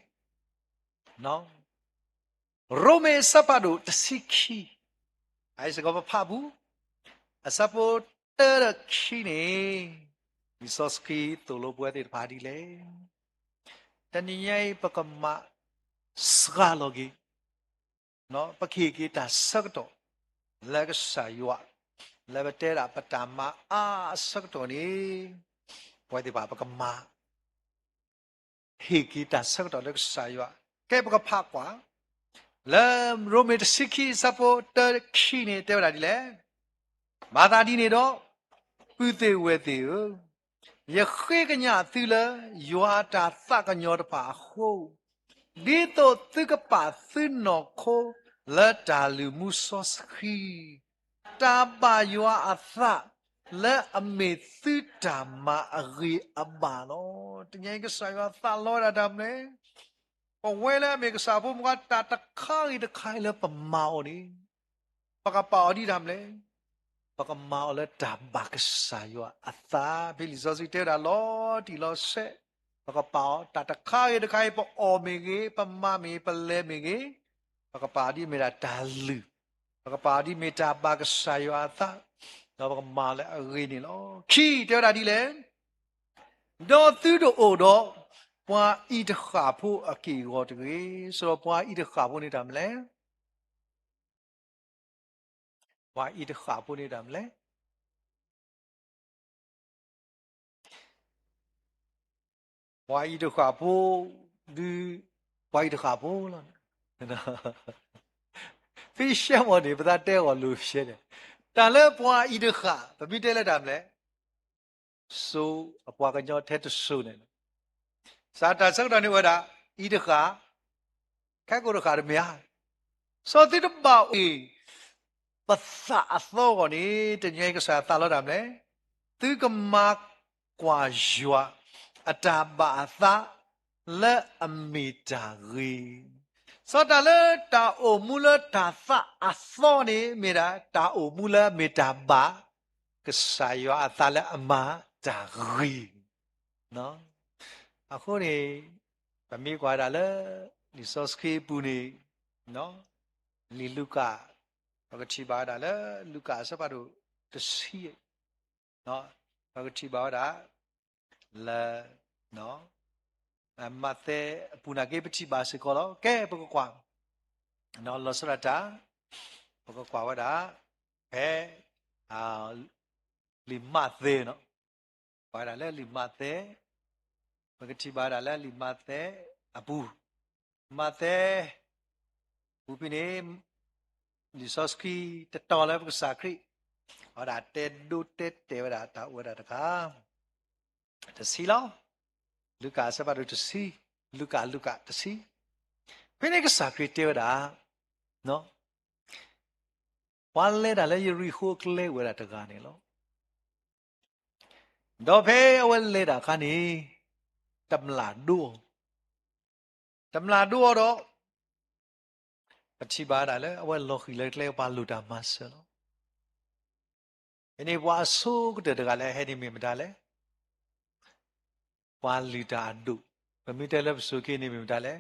နော်ရိုမေစပါဒိုတစီခီအဲစကောဖာဘူးအစပိုတရခီနေဒီစောစကီတိုလိုပွဲတဲ့ပါဒီလေတနည်းရဲ့ပကမစဂါလောဂီနော်ပခိကီတာစကတော့လက်ဆာယွာလက်ဘတဲရာပတမစကတော့နေပွဲတဲ့ပါပကမဟီကီတာစကတော့လက်ဆာယွာကဲပကဖာကွာလဲရိုမေတစီခီစပိုတခီနေတဲ့ပါဒီလေမာသာဒီနေတော့ပြုသေးဝဲသေးရခေကညာသီလယွာတာသကညောတပါဟုဒီတော့သကပါသင်းနောခိုလက်တာလူမှုစောစခီတာပါယွာအသလက်အမေသီတာမအရီအဘာလောတငယ်ကဆိုင်ကသလောရတာမဲပဝဲလဲမေကစားဖို့မကတာတခိုင်တခိုင်လဲပမော်နီပကပါဒီဒမ်လဲပကမော်လဲတဘကစားယောအသာဘီလီဇောစီတဲတာလောဒီလောဆက်ပကပါတာတခိုင်တခိုင်ပအော်မေကြီးပမမေပလဲမေကြီးပကပါဒီမေတာတာလူပကပါဒီမေတာဘကစားယောအသာတော့ပကမာလဲအရင်းနေလောခီတဲတာဒီလဲတော့သူတို့အိုတော့ပွာဤတခါဖို့အကေရောတကေဆိုတော့ပွာဤတခါဖို့နေတာမလဲပွာဤတခါဖို့နေတာမလဲပွာဤတခါဖို့ဒီပွာဤတခါဖို့လားဖိရှေမောဒီပဒတဲ့ကိုလူရှင်းတယ်တလဲပွာဤတခါဗမိတဲလက်တာမလဲဆိုအပွာကညောထဲတဆူနေစာတာစကတနေဝဒဤတခါခက်ကိုတခါရမရစောတိတပါအေပသအသောကိုနေတညိုင်ကစားတာလို့ဒါမလဲသူကမကွာယွာအတာပါသလက်အမီတာရီစောတာလေတာအိုမူလတာသအသောနေမေတာတာအိုမူလမေတာပါကစားယွာအသလက်အမတာရီနော်အခုနေဗမေကွာတာလေဒီစောစကေပူနေနော်လီလူကာဘဂတိပါတာလေလူကာစပါတို့တစီနော်ဘဂတိပါတာလေနော်မတဲ့ပူနာကေပတိပါစကောလောကဲဘဂကွာနော်လောစရတာဘဂကွာဝတာဘဲလီမသေးနော်ပါတာလေလီမသေးဘဂတိပါတာလဲလီမသက်အပူမသက်ဘူပိနေလီဆော့စကီတတော်လဲပကစားခရီဟောဒါတဲဒုတဲတဲဝဒါတာဝဒါတကာတစီလောလူကာစပါဒုတစီလူကာတစီဖိနေကစားခရီတဲဝဒါနော်ဝါလဲဒါလဲယရီဟိုကလဲဝဒါတကာနေလောဒေါ်ဖေအဝဲလဲဒါခါနေတမလာဒူတော့ပချိပါတာလေအဝဲလော်ခီလေပါလူတာမဆလောအနေဘွားဆိုးတဲ့တကလည်းဟဲ့ဒီမီမတာလေဘွာလီတာဒူပမီတဲလည်းဆိုကိနေမီမတာလေ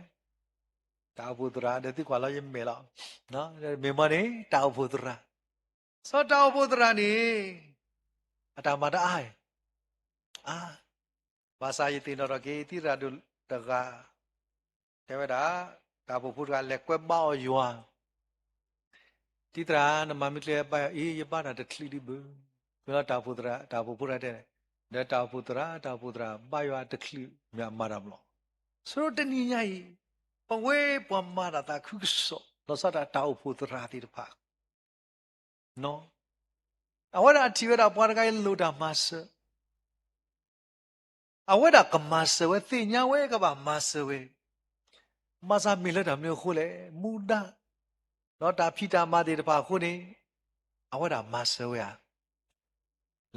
တာဘုဒရာတဲ့တိကွာလာရမေလာနော်မေမနေတာဘုဒရာစောတာဘုဒရာနေအတာမတာအာ ဘာသာရေးတင်တော်ကေတိရာဒုတကတဲဝဒါတာဘုဖုကလည်းကွက်ပေါရွာတိတရာနမမိလေပါအေးရပါတာတခလီဒီဘူဘယ်တာဘုဒရာတာဘုဖုရတဲ့ဒါတာဘုဒရာပါရွာတခလီမြမာရမလို့ဆိုတော့တနည်းညာကြီးပဝဲပွားမာတာခုဆောလောစတာတာဘုဒရာတိတဖာနော်အဝရအတီဝရပွားကိုင်းလိုတာမဆအဝရကမဆဝဲသိညာဝဲကပါမဆဝဲမဆာမီလက်တာမျိုးခိုးလေမူဒါတော့တာဖီတာမာတေတဖာခိုးနေအဝရမဆဝဲ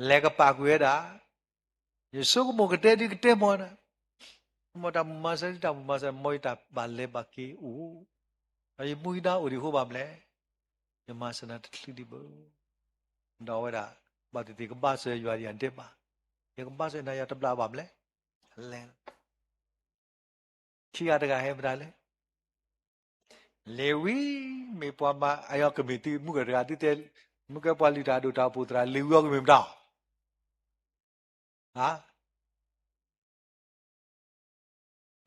လေကပါကွေတာယေဆုကမောကတဲ့ဒီကတဲ့မောနာမောတာမဆတာမဆမောတာဘာလေဘကီဦးအယမူဒါဦးဒီဟိုပါမလဲယမဆနာတခလီဒီဘောတော့ဝဲတာဘာတိကပါဆရွာရန်တက်ပါယကပါဆနာရတပလာပါမလဲလဲခီရတကဟဲမဒါလဲလေဝီမေပွားမအယောကမီတီမုကရတိတဲမုကပွာလီတာဒိုတာပူတရာလေဝီယောကမီမတာဟာ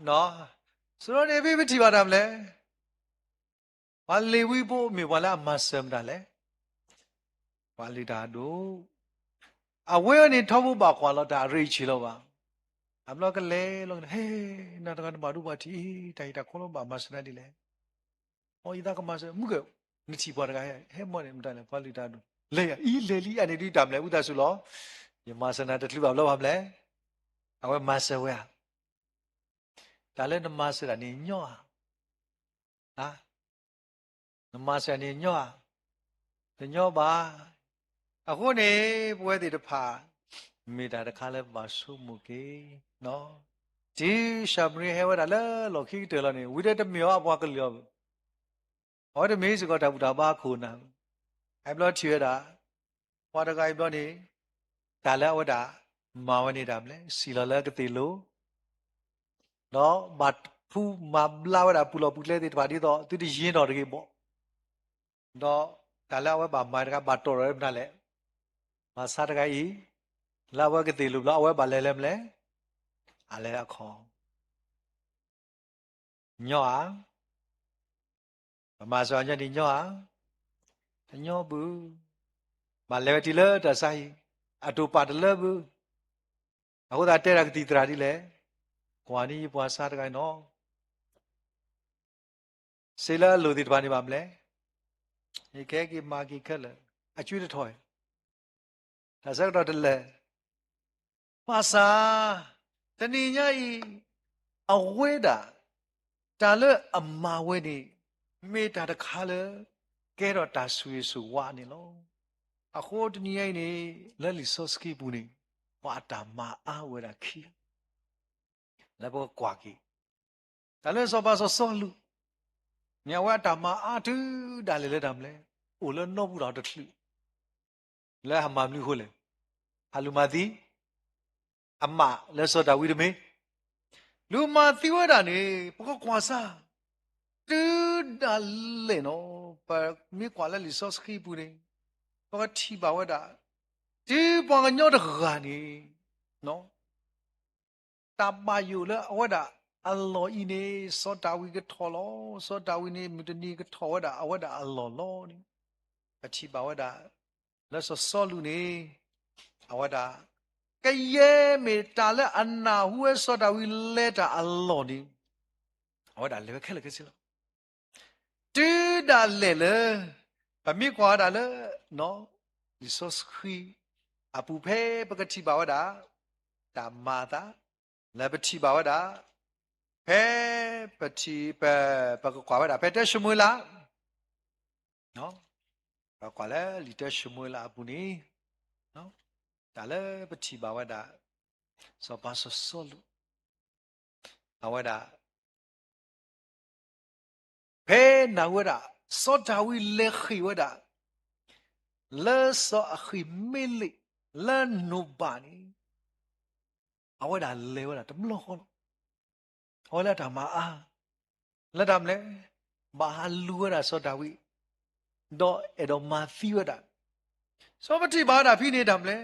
နော်ဆိုတော့နေပြီမထီပါတာမလဲဘာလေဝီဖို့မေဝလာမဆမ်ဒါလဲဝါလီတာဒိုအဝဲနေထောက်ဖို့ပါခွာတော့ဒါရိတ်ချီလို့ပါအဘလကလေလို့ဟေးနာတကဘာဒူပါတီတိုင်တာခေါလို့ပါမဆနာဒီလေဟောဤတာကမဆမှုကနချီပေါ်တကဟဲမော်နေမတန်လေဝါလီတာဒိုလေဤလေလီအနေဒီတမ်လေဥဒါဆူလို့ယမဆနာတလူပါလို့ပါမလဲအဝဲမဆဝဲဒါလည်းနမဆရာနေညော့ဟာနမဆရာနေညော့ညော့ပါအခုနေပွဲတွေတဖာမိတာတခါလဲပါဆုမှုကေနော်ဒီရှမရီဟဲဝဒါလဲလောခိတယ်လနေဝိဒတမြောအပွားကလျောဟောတမေးစကောတဘူတာပါခုနာအဘလချွေတာဟောတကိုင်ဘလနေဒါလဲဝဒါမာဝနေတာမလဲစီလလဲကတိလို့နော်ဘတ်ဖူမဘလာဝဒါပူလောပူလဲတဲ့တပါဒီတော့သူဒီရင်းတော်တကေပေါ့တော့ဒါလဲဝဘာမာတကဘတ်တော်ရဲမနာလဲမဆာတကကြီးလာဝကတိလူလာဝဲဘာလဲလဲမလဲအလဲအခေါ်ညောမမဆောညဒီညောညောဘူးမလဲတီလဲတဆိုင်အတူပါတလဲဘူးအခုသာတဲ့ရကတိတရာဒီလဲကွာနီပွားစားတကိုင်းနော်စေလာလူဒီတပါနေပါမလဲဒီကဲကီမာကီခက်လဲအကျွေးတထွိုင်ဒါစက်တော့တလဲပါစာတဏိညာဤအဝဲတာဒါလဲအမဝဲနေမေတာတခါလဲကဲတော့ဒါဆွေဆွဝါနေလို့အခုတဏိညာနေလက်လီစောစကီပူနေပါတာမအားဝဲတာခီလည်းဘောကွာကီဒါလဲစောပါစောစောလူညဝဲတာမအားတူဒါလေလဲဒါမလဲအိုလဲနော့ဘူးတော့တထလူလဲဟမမလူခိုးလေဟာလူမသီအမလဲစောတာဝိဒမေလူမသီဝဒနေပကကွာစာတူဒါလေနော်ပါမြေကွာလဲလီစောစခီပူနေပကတီပါဝဒဒီပငညောတခါနေနော်တမယူလဲအဝဒအလ္လာဟ်ဤနေစောတာဝီကထော်လောစောတာဝီနေမြတနီကထော်ဝဒအဝဒအလ္လာဟ်လောနေအချီပါဝဒလဲစောလူနေအဝဒကရဲမေတာလဲအနာဟူစောတာဝီလဲတာအလ္လာဟ်နေအဝဒလဲခဲလဲကစီလောတူဒါလဲလဲပမိကွာဒါလဲနော်ဒီစောစခီအပူဖဲပကတိပါဝဒတာမာတာလဲပတိပါဝဒဖဲပတိပကွာဝဒဖဲတရှမွေလာနော်ကွာလဲလီတရှမွေလာအပူနေနော်ဒါလဲပတိပါဝဒစောပါစောလူအဝဒဖဲနာဝဒစောတာဝီလေခီဝဒလဲစောအခီမေလီလဲနုဘာနီအဝဒလေဝဒတမလို့ခေါ်ဟောလာတာမအားလက်တမလဲဘာလူဝဒစောတာဝီတော့အဲ့တော့မာသီဝဒစောပတိဘာဒဖိနေတယ်မလဲ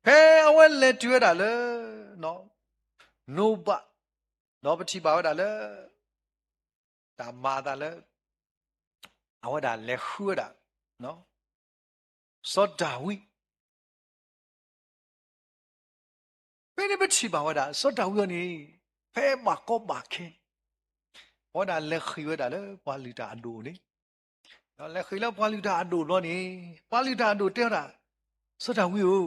ဖဲအဝဲလေတွေ့တာလေနော် no ba no pati ba da le da ma da le awa da le hu da no so da wi pe ne pati ba wa da so da wi ni pe ma ko ba ke wa da le khu da le pa li da do ni le khu la pa li da do lo ni pa li da do te da so da wi o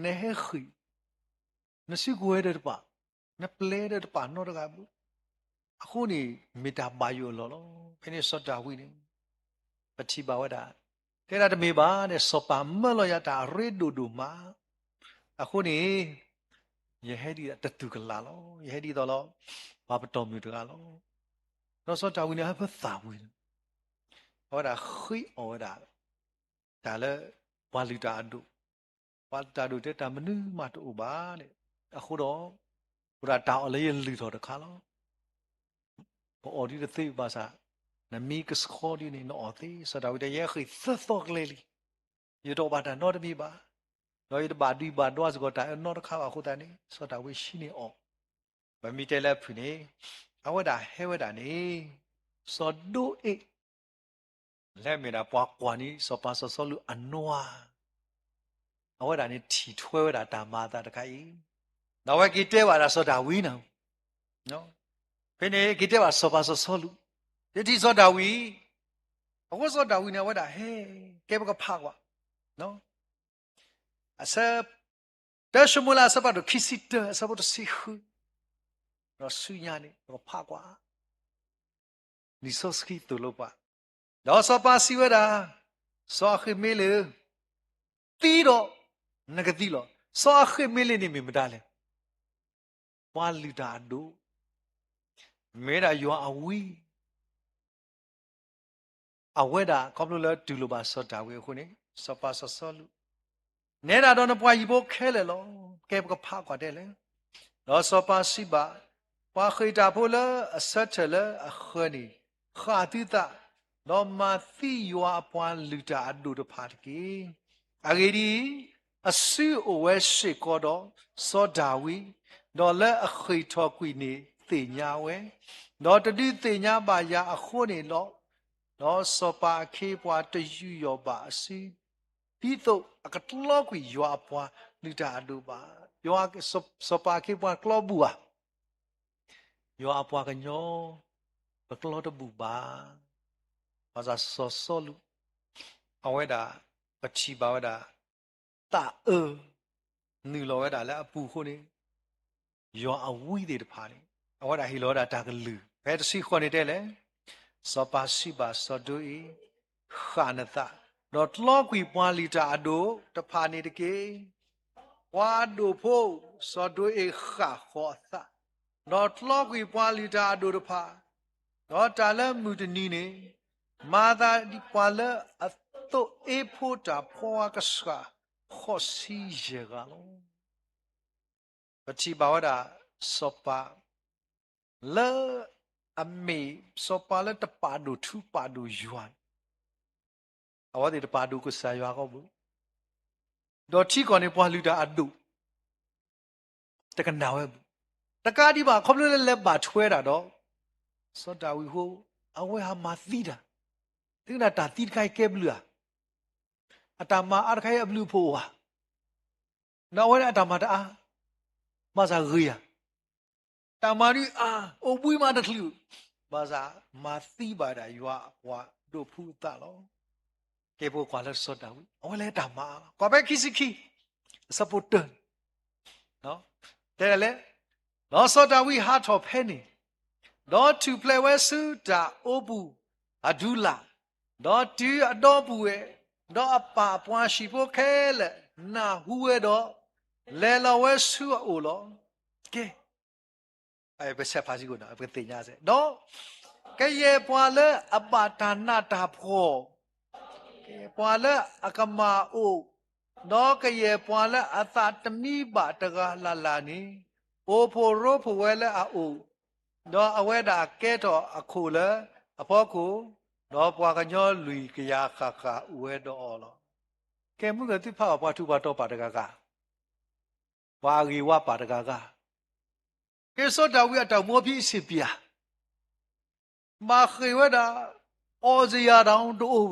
ne he khu ne si ko de pa ne ple de pa no da ga bu အခုနေမေတ္တာပါယောလောလောဖိနေစောတာဝိနေပတိဘာဝဒတဲ့ရတမေပါတဲ့စောပါမလောရတာရေဒူဒူမာအခုနေယဟဒီတတူကလာလောယဟဒီတော်လောဘာပတော်မြူတကလောတော့စောတာဝိနေဟဖသာဝိနေဟောတာခိဩဒါဒါလေဝါလီတာဒုဝါတာဒုတဲ့တမနုမတူပါတဲ့အခုတော့ဘုရားတောင်းအလေးလီတော်တခါလော or the thing was a make a score in Northy, so that the Yaki thought lily. You don't want another me ba. No, the body bad was got not a cover hotani, so that we shiny all. But me tell a pune, I would have it an so do it. Let me up walk one, so pass a solu and noa. I would have tea 12 at a mother the kai. Now I get there what I saw that we know. No. ဖိနေကိတဲ့ပါစောပါစောလူဒီတိစောတာဝီအခုစောတာဝီနေဝဒဟဲကဲဘကဖာကွာနော်အစတရှမလာစပါတော့ခိစစ်တစပါတော့စီခုတော့ဆူညာနေတော့ဖာကွာဒီစောစကီတူလို့ပါတော့စောပါစီဝဒစောခိမေလေတီတော့ငကတိလောစောခိမေလေနေမတားလဲပွာလီတာဒို Mera you are a we. A weather, Cobula Duluba Sota, we huni, Sopas a solu. Neda don't know why you book Kello, gave a park or dele. No sopa siba, Pachita Pola, a settler, a honey. Hatita, no mathi you are upon Luta do the party. Agedi, a sea or west shake or so dawi, no let a he talk with me. သိညာဝဲတော့တတိသိညာပါရအခုနေတော့တော့စောပါခေပွားတယူရောပါအစီပြီးတော့အကတလောကွေရွာပွားလိတာအတူပါရွာစောပါခေပွားကလောဘူးอ่ะရွာပွားကညောဘကလောတဘူးပါဘာသာစောစောလူအဝဲတာပချီပါဝဲတာတာနီလောဝဲတာလဲအပူခုနေရွာအဝီးတွေတဖာနေ What I heard at Tagalu. Had see Honidele, Sopasiba Sodui, Hanatha. Not long we one liter ado, the pani the gay. One do po, Sodui ha hotha. Not long we one liter ado the pa. Not alam mutinine. Mother di pala a to a pota poakasca. Hosi jegalo. But Chibawada Sopa. Le ame sopala te padu tu padu yuan. Awak di padu ku saya kau bu. Doti kau ni puan luda adu. Tekan dawe bu. Tekak di ba kau boleh lebat cuai dah do. So dawi ho awak hamati dah. Tinggal tadi kai keblu ah. Atama ar kai ablu po ah. Nawai atama dah. Masa gaya. Tamari obui ma daklu baza ma thi ba da ywa wa do phu ta lo ke bo kwa la so da wi aw le ta ma kwa be kisiki supporter no te le no so da wi ha tho phe ni no to play we su da obu adula no tu ado bu we no apa pwa shi bo khe le na hu we do le lo we su o lo ke I be set passing good. I be thinking as no. Kaye poale abatana tapo. Kaye poale akama o. No kaye poale atatami bataga lalani. O poro poele a o. No aweda keto akula apoku. No poaganyo lui kaya kaka uedo olo. Kemu gati pa apa tu bato padaga. Wagi wa padaga. ကေစောဒါဝိအတောင်မောပြီးစီပြမာခေဝဒအော်ဇီယာတောင်တို့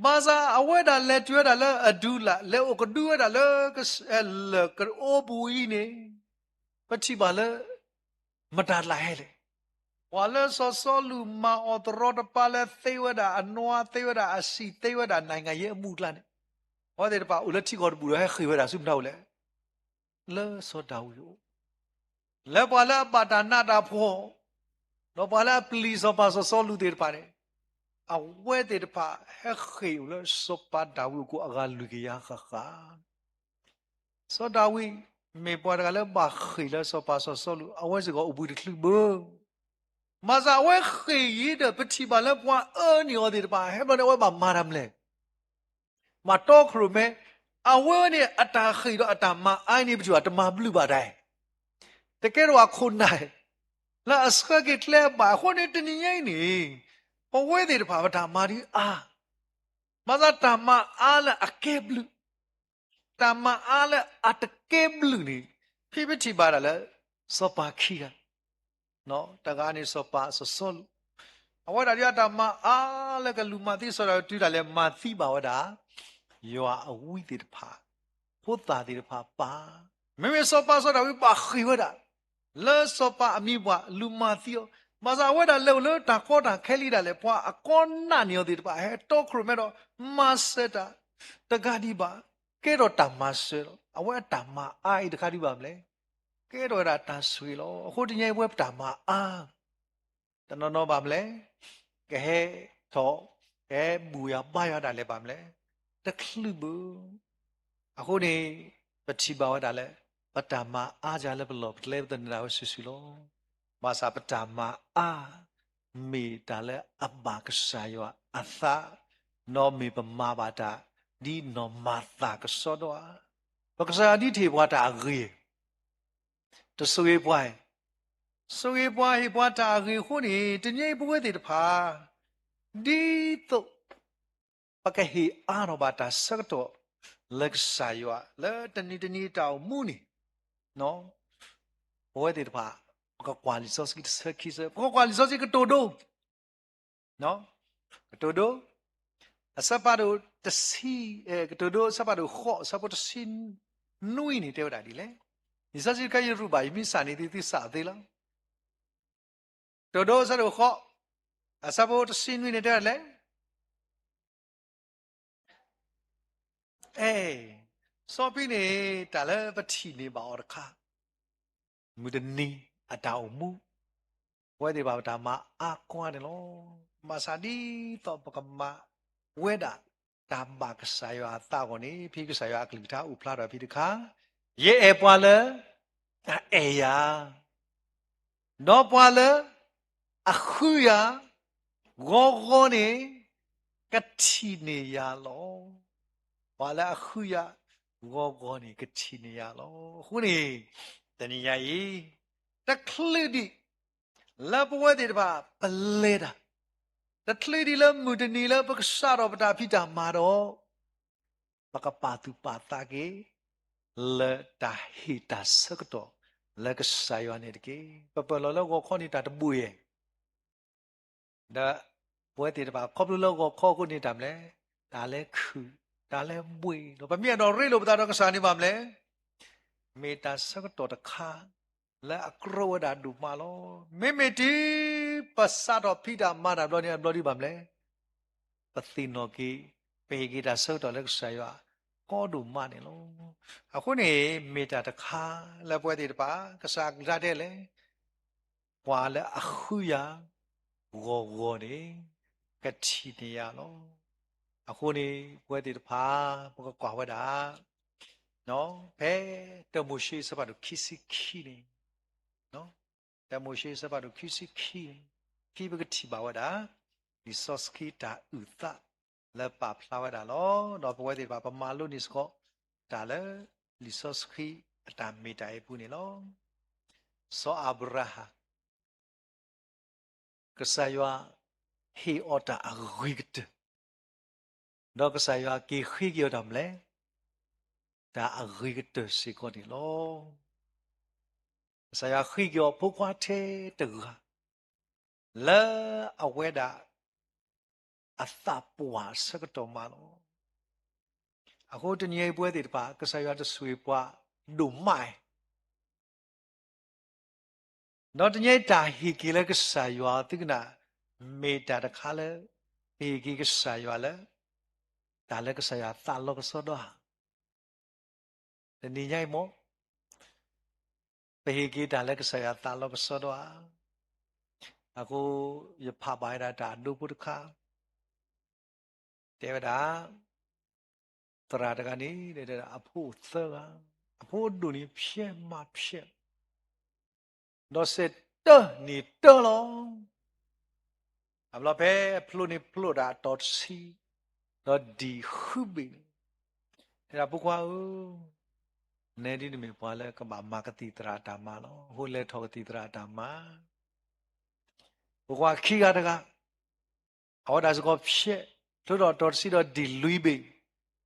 ဘာသာအဝဲတာလက်ကျွဲတာလဲအဒူလာလဲအိုကဒူဝဲတာလဲကလကအိုဘူီနေပချိပါလဲမတာလာဟဲလေဝါလဲစောစောလူမာအော်တရောတပါလဲသေဝဒအနွားသေဝဒအစီသေဝဒနိုင်ငံရဲ့အမှုကလနဲ့ဟောတဲ့တပါဦးလက်ချီကောဘူရဲခေဝဒဆုမတော့လဲလဲစောတာဝီလဲပါလဲပါတာနာတာဖောတော့ပါလဲပလီစောပါစောစောလူတဲ့ပါတယ်အဝဲတဲ့ပါဟဲခေဦးလဲစောပါတာဝီကိုအကလူကရခခစောတာဝီမေပေါ်ကလည်းဘာခေလဲစောပါစောစောလူအဝဲစကောအဘူတလူဘမဇာဝဲခေရတဲ့ပတိပါလဲပွားနီော်တဲ့ပါဟဲမလဲဝဲပါမာရမ်လဲမတော့ခရုမဲအဝဲနဲ့အတာခေတော့အတာမအိုင်းနေပြီတမဘလူပါတိုင်းတကယ်တော့ခုနိုင်လာအစခကစ်လဲပါခုနေတနေရင်နေပဝဲတဲ့ပါဗတာမာဒီအာမဇာတမအားလအကေဘလူတမအားလအတကေဘလူနေဖိပတိပါလားစောပါခီရနော်တကားနေစောပါစောလူအဝဲဒါရတမအားလကလူမသိဆိုတော့တူတာလဲမာသိပါဝတာယောအဝိတဲ့ပါဖို့တာတဲ့ပါပါမေမေစောပါစောတာဝိပါခိဝတာလဲစောပါအမိဘွားလူမသိယောမဇာဝဲတာလောလောတာခေါ်တာခဲလိတာလဲဘွားအကောနာနေတဲ့ပါဟဲတော့ခရမဲတော့မဆတာတကားဒီပါကဲတော့တမဆွေတော့အဝဲတမအိုင်တကားဒီပါမလဲကဲတော့တာတဆွေလို့အခုတညဝဲတမအာတနော်ပါမလဲကဲတော့ဘူရပါရတာလဲပါမလဲတခလူဘူးအခုနေပတိပါဝတာလဲပတမအားကြလဲဘလို့လဲတဲ့နာဝဆွေလို့မစာပတမအာမေတာလဲအဘာကဆာယောအသာနောမေပမာဘာတာဒီနောမာတာကစောတော့ဘကစားဒီထေဘွားတာရေတဆွေးပွားဆွေးပွားဟိဘွားတာရေခုနေတညိပွဲတဲ့တဖာဒီတော့ပကဟိအာရောဘာတာစကတော့လက်ဆာယောလဲတနီတောင်မူနီနော်ပွဲတဲ့တဖာကကွာလီစောစကစ်စခိစကွာလီစောစကတိုဒိုနော်တိုဒိုအစပါတို့တစီတိုဒိုစပါတို့ခော့စပါတို့စင်နွိနေတဲတာဒီလေဒီစစီကရရူပါယမိစာနေတိစာသေးလားတိုဒိုစတို့ခော့အစပါတို့စင်နွိနေတဲလေစောပိနေတာလဲပတိနေပါတော့ခါမူဒနီအတောင်မူဝဲဒီဘာတာမအာကွာတယ်လို့မဆာဒီတော့ပကမဝဲတာတမ်ဘာကဆာယောအတာကိုနေဖိကဆာယောအကလိတာဥဖလာတော့ဖိတခါရဲအပွာလဲအေယာတော့ပွာလဲအခုရဂောဂောနေကတိနေရလောပွာလဲအခုရဂောဂောနေကတိနေရလောခုနေတဏိယဤတခလိဒီလဘဝတိတပါပလေတာတခလိဒီလမူတနီလပကဆာရောပတာဖိတာမာတော့ပကပါတုပါတာကေလတာဟိတာစကတော့လကဆာယောနေတကေပပလောလောကိုခေါနေတာတပူရဲ့ဒါဘဝတိတပါခေါပလူလောကိုခေါခုနေတာမလဲဒါလဲခုဒါလဲမွေတော့ဗမြတ်တော့ရိလို့ပတာတော့ကဆာနေပါမလဲမေတာစကတော့တခါလာအကရောဒါဒူမာလောမေမေတီပစတော့ဖိတာမာတာဘလောဒီဘလောဒီပါမလဲပတိနောကီပေဂီတာဆောတော့လက်ဆာယောကောဒူမာနေလောအခုနေမေတာတခါလက်ပွဲတွေတပါကစားကြတဲ့လေဘွာလဲအခုရဂောဂောနေကတိနေရလောအခုနေပွဲတွေတပါဘကကွာဝဒါနော်ဘဲတမိုရှိစပါတို့ခိစီခိနေနော်တမိုရှိစပါတို့ခိစီခိဘကတိပါဝဒါဒီဆော့စကီတာဥသလက်ပါဖလာဝဒါလောတော့ပွဲတွေပါပမာလို့နေစကောဒါလေလီဆော့စကီအတမီတိုင်ပူနေလောဆောအဗရာဟာကဆာယောဟီအော်တာအဂိတ်တော့ကဆာယောကေခိကျော်တယ်မလဲဒါအဂိတ်စီကိုဒီလော ဆရာခိကျော်ပုခွားထဲတူဟာလဲအဝဲတာအသပွားစကတော်မလောအခုတညေပွဲတွေတပါကဆရာတဆွေပွားဒုမိုင်တော့တညေတာဟီကီလကဆရာတိကနာမေတာတခါလဲဟီကီကဆရာလဲတာလကဆရာသလောကစောတော့တနည်းညိုင်မောပဟီကီတာလကဆရာသလောကစောတော့အခုရဖပိုင်တာဒုပုတခါတေဝဒာတရာတကနီတဲ့အဖို့သကအဖို့ဒုန်ဖြဲမဖြဲတော့စတနီတလောအဘလပဲဖလိုနီဖလိုဒါတော့စီတော့ဒီခုဘီအဲ့ဒါပုကွာဦးနေဒီနေပွားလဲကဘာမာကတိတရာတာမလောဟိုလဲထောကတိတရာတာမပုကွာခိကတကအော်ဒါစကောဖြဲတို့တော့စီတော့ဒီလူဘီ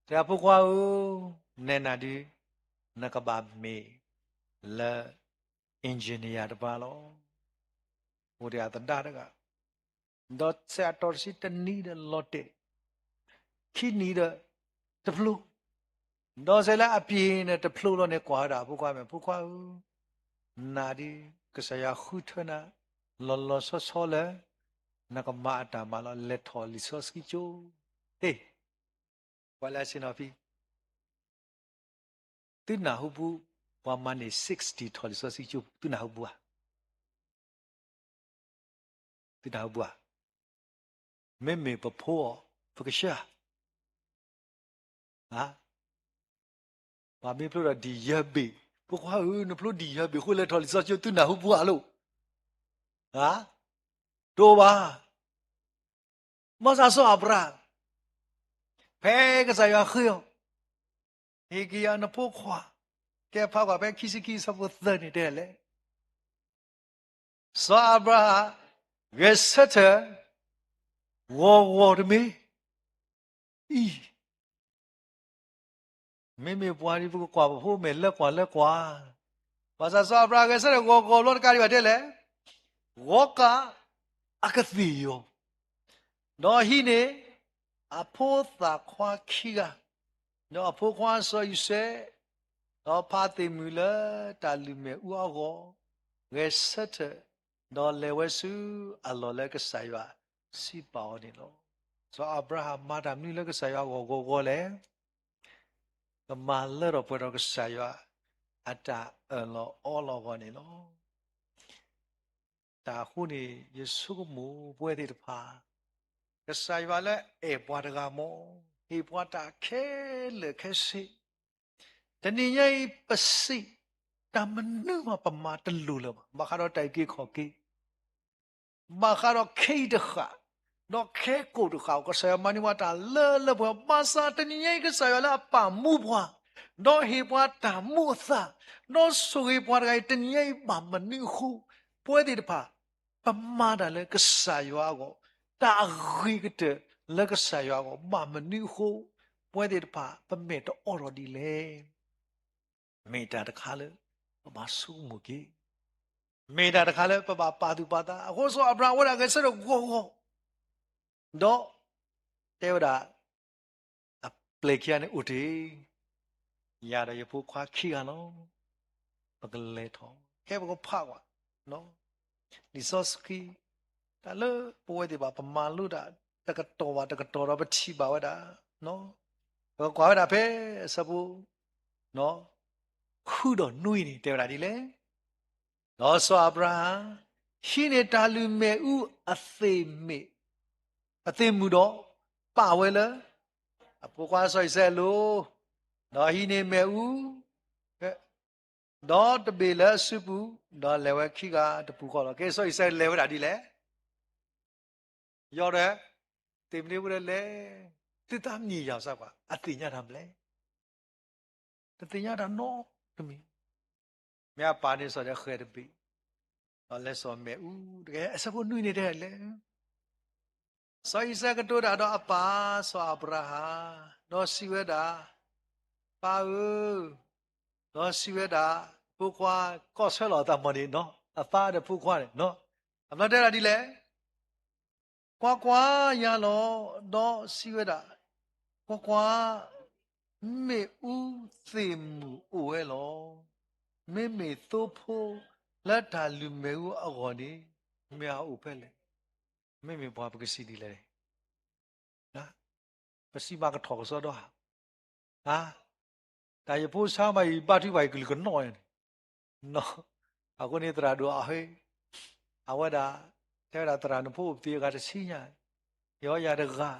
ဒါပုကွာဦးနေနာဒီနကဘာမေလဲအင်ဂျင်နီယာတပါလောဟိုတရားတဒါတကတော့ဆက်တော်စီတနီးတဲ့လော့တဲ့ခိနီးတဲ့တဖလူတော့ဆဲလာအပြင်းနဲ့တဖလူတော့နဲ့ကွာတာပုကွာမယ်ပုကွာဦးနာဒီကဆရာခုထနာလောလောဆောဆောလဲနကမာတာမလောလက်ထော်လီဆောစကီချိုဟေးဝါလာစင်အဖီတင်နာဟုဘူးဘာမနေ60ထော်လီဆောစကီချိုတင်နာဟုဘူးတင်နာဟုဘူးမေမေပဖိုးပကရှာဟာဘာမေပလို့ဒီရဘေပုကွာဦးနပလို့ဒီရဘေခိုလက်ထော်လီဆောချိုတင်နာဟုဘူးအလို့ဟာတိုပါမဆာဆောအပရာဖဲကစားရခေယောဟေကီယာနပုခွာကဲဖောက်ကပဲခိစီခိစပုသနေတယ်လေဆောအပရာရစတ်ဝဒမေဤမေပွားရီပုကွာဖို့မဲလက်ကွာဘာသာဆောအပရာကစရဝလောကရီပါတယ်လေဝကအကတိယောတော့ဟိနေအဖို့သာခွာခိကတော့အဖို့ခွာဆိုယူစေတော့ဖာတိမူလာတာလူမဲဥအောရဲစတ်တော့လေဝဆူအလောလကဆာယစီပေါနေလို့ဆိုအဗရာဟမ်မာတာမီလကဆာယကိုလေကမာလရပရကဆာယအတာအလောအောလောကနေလို့တာခုနေယေရှုကမူပွဲတဲ့ဖာကဆာယလဲအေပွားတကမောဟေပွားတာခဲလေခဲစီတနည်းရဲ့ပစီတမနုမပမာတလူလမခါတော့တိုက်ကြီးခေါ်ကြီးမခါတော့ခေတခါတော့ခဲကိုတခါကဆာယမနီဝတာလဲဘမစာတနည်းရဲ့ကဆာယလာပမှုဘွားတော့ဟေပွားတာမှုသာတော့ဆိုဟေပွားတဲ့တနည်းရဲ့ပမနုခုပွဲတဲ့ဖာပမာတာလဲကဆာယကိုတာခိကတဲ့လကဆာယကိုမမနုခုပွဲတဲ့ဖာပမေတော့အော်ရဒီလေမေတာတခါလဲပဆုမူကြီးမေတာတခါလဲပါသူပါတာအခုဆိုအဗရာဝရကစတော့ကိုတော့တေဝဒအပလေကျန်ဥတီရရဖို့ခွာခီကနော်ပကလေထောကဲဘကိုဖာကွာနော်ဒီစောစကီဒါလပွဲဒီပါပမာလူတာတကတော်တော့ပတိပါဝဒါနော်ဘောကွာဒါဖဲစပူနော်ခုတော့နှွေးနေတယ်ဗလားဒီလေတော့ဆိုအဗရာရှိနေတာလူမဲဥအသေးမှုတော့ပါဝဲလားအပေါ်ကွာဆိုစဲလို့တော့ဟိနေမဲဥတော့တပေလဲစုပူတော့လေဝဲခိကတပူခေါ်တော့ကဲဆိုစဲလေဝဲတာဒီလေရောတယ်တင်နေဘူးလေတိတမ်းညီရောက်စားပါအတိညာတာမလဲတတိညာတာနော်တမီမြတ်ပါနေဆိုတဲ့ခဲတပိတော့လဲဆိုမဲဥတကယ်အစဖို့နှွေးနေတဲ့လေဆိုဣစကတိုတာတော့အပါဆိုအဗရာဟာတော့စီဝဲတာပါဦးတော့စီဝဲတာ不夸搞错了，咱们的喏，发的不夸的喏，俺们在哪里嘞？呱呱呀咯，喏，是为的，呱呱没有字母为咯，没多破，那他里没有啊个的，没有不嘞，没把不个西的嘞，啊，不是把个头说的啊，但也不上嘛，把这外个弄。no aku ni teradu ahe awada tera teradu pu ti ga sinya yo ya de ga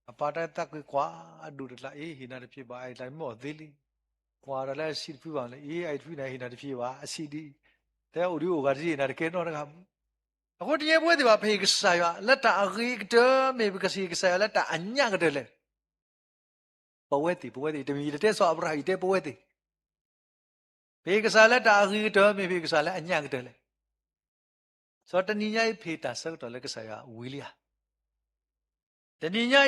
apa ta ta kwa adu de la e hina de phi ba ai lai mo dili kwa da la si phi ba le e ai phi na hina de phi ba asi di te u ri o ga ji na de ke no de ga aku ti bwe de ba phe ga sa ya la ta a ri de me bi ga si ga sa la ta anya ga de le bwe ti de mi de so abra i de bwe ti phe ga sa la ta a ri de me phe ga sa la anya ga de le so ta ni nya phe ta so to le ga sa ya wi li ya ta ni nya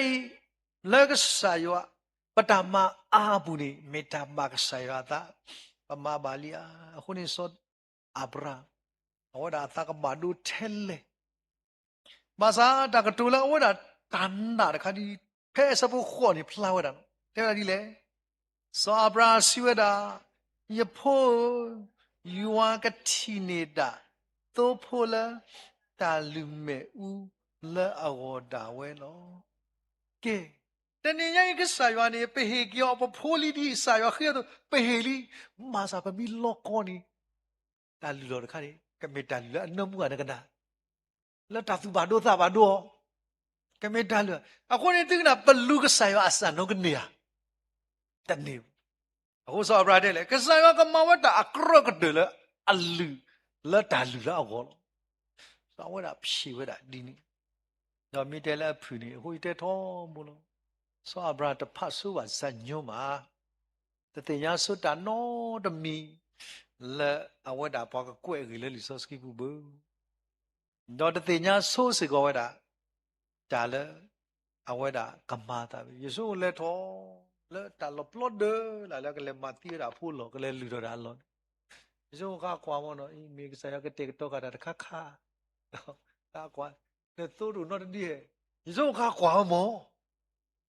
le ga sa ya ပတမအာဘူးနေမေတ္တာမကဆရာတာပမပါလီယာခုနေစောအဘရာဝဒတာကဘာဒူထဲလေမစာတကတူလာဝဒတန်နာတခါဒီဖဲစဖို့ခေါ်နေဖလာဝဒတဲ့ဒီလေစောအဘရာစီဝဒယဖိုယူဝါကတိနေတာသို့ဖို့လာတာလူမဲဦးလာအဝဒါဝဲလောကဲတနေ့ရင်ကဆာယွာနေပေဟေကျော်ပဖိုလီဒီဆာယွာခေတော့ပေဟေလီမာစာပမီလောကောနီတာလူတော်တခါလေကမေတာလူအနှမှုကနကနာလက်တာသူဘာတို့သဘာတို့ကမေတာလူအခုနေတိကနာပလူကဆာယွာအစနောကနေယာတနေအခုစောအဘရာတဲ့လေကဆာယွာကမဝတ်တာအကရကတယ်လေအလူလက်တာလူလာအောစောဝတ်တာဖြီဝတ်တာဒီနီတော့မိတယ်လက်ဖူနေအခုတဲ့ထောမလို့စောအဘရာတဖတ်ဆိုပါဇညုံမှာတတိယဆုတာနောတမီလက်အဝတ်တာဘောကကွဲ့ကြီးလေလီစောစကီဘူးတော့တတိယဆိုးစကောဝတ်တာဒါလေအဝတ်တာကမာတာယေရှုလက်ထောလက်တာလပလော့ဒလာလကလေမတီရာဖူလောကလေလူတော်တာလောယေရှုကကွာမနော်အမေကဆရာကတေတော့ကတာခခတာကွာတဲ့သူတို့နော်တည်းယေရှုကကွာမော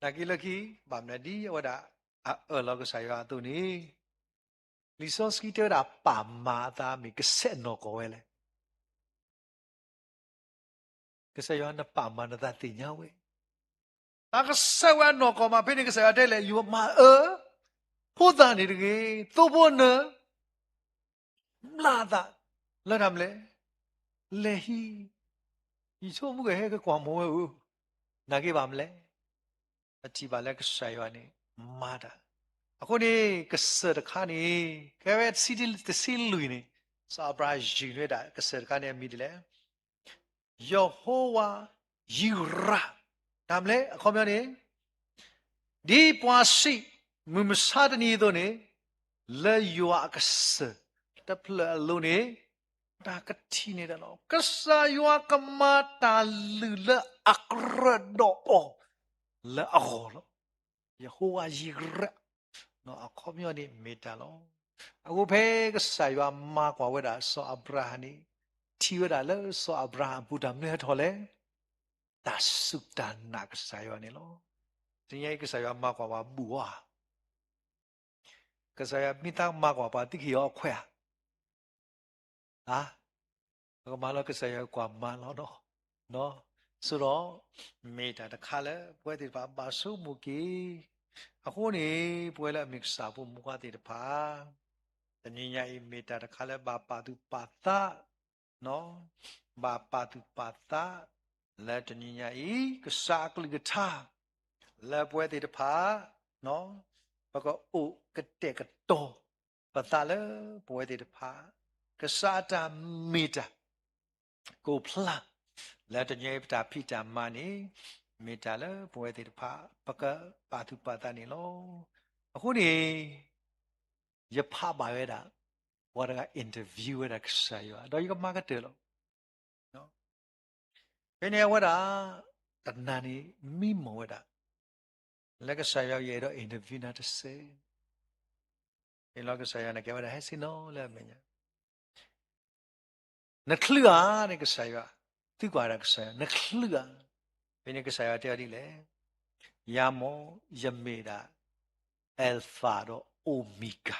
Laki-laki bamnadi wada elo ke saya tu ni. Lisos kita dah pamata mi keset no kowele. Kesaya na pamana tati nyawe. Tak kesawa no koma pini kesaya dele yu ma puta ni degi tu pun mlada ladam le lehi. Iso muke he ke kwamo u nagi bamle. အကြည့်ပါလဲကဆာယောနေမာတာအခုနေကဆရခါနေကဲဝဲစီတီစီလူနေစာဘရာဂျီနေတာကဆရခါနေမိတယ်လေယေဟောဝါယီရာဒါမလဲအခုပြောနေဒီပွားရှိမမစာတနီတို့နေလေယောအကဆတပလလုံးနေတာကတိနေတယ်နော်ကဆာယောကမတာလူလအခရဒောla agolo Yehovah yigre no akomyo ni metalo aku phe ka saywa ma kwa weda so abrahani thi weda le so abraham buddha me tho le ta sutta na ka saywa ni lo tin yai ka saywa ma kwa ba bu wa ka saywa mita ma kwa ba ti ki yo khwa ha ka ma lo ka saywa kwa ma lo noဆိုတော့မေတာတခါလဲပွဲတိပါပါဆုမူကီအခုနေပွဲလဲမိစာဖို့မူကတိတပါတနည်းညာဤမေတာတခါလဲဘာပါသူပါတာနော်ဘာပါသူပါတာလဲတနည်းညာဤကစားကလကထာလဲပွဲတိတပါနော်ဘကောအိုကတဲ့ကတော့ပတာလဲပွဲတိတပါကစားတာမေတာကိုဖလာလက်တညေပတာဖိတာမနီမေတ္တာလဘွယ်တိတဖာပကပါတုပါတနေလောအခုနေရဖပါရတာဝါရကအင်တာဗျူးရတာဆာယောတော့ဒီကမကတဲလောနော်ဘယ်နေဝတာတဏ္ဍာနီမိမောဝတာလက်ကဆာယောရဲ့တော့အင်တာဗျူးနာတစေ in lo ka sa ya na ke ba he sino le me nya na khluya ne ka sa ya tu kwa ra ka sa ya na khluya be ne ka sa ya te di le ya mo yame da alpha do omega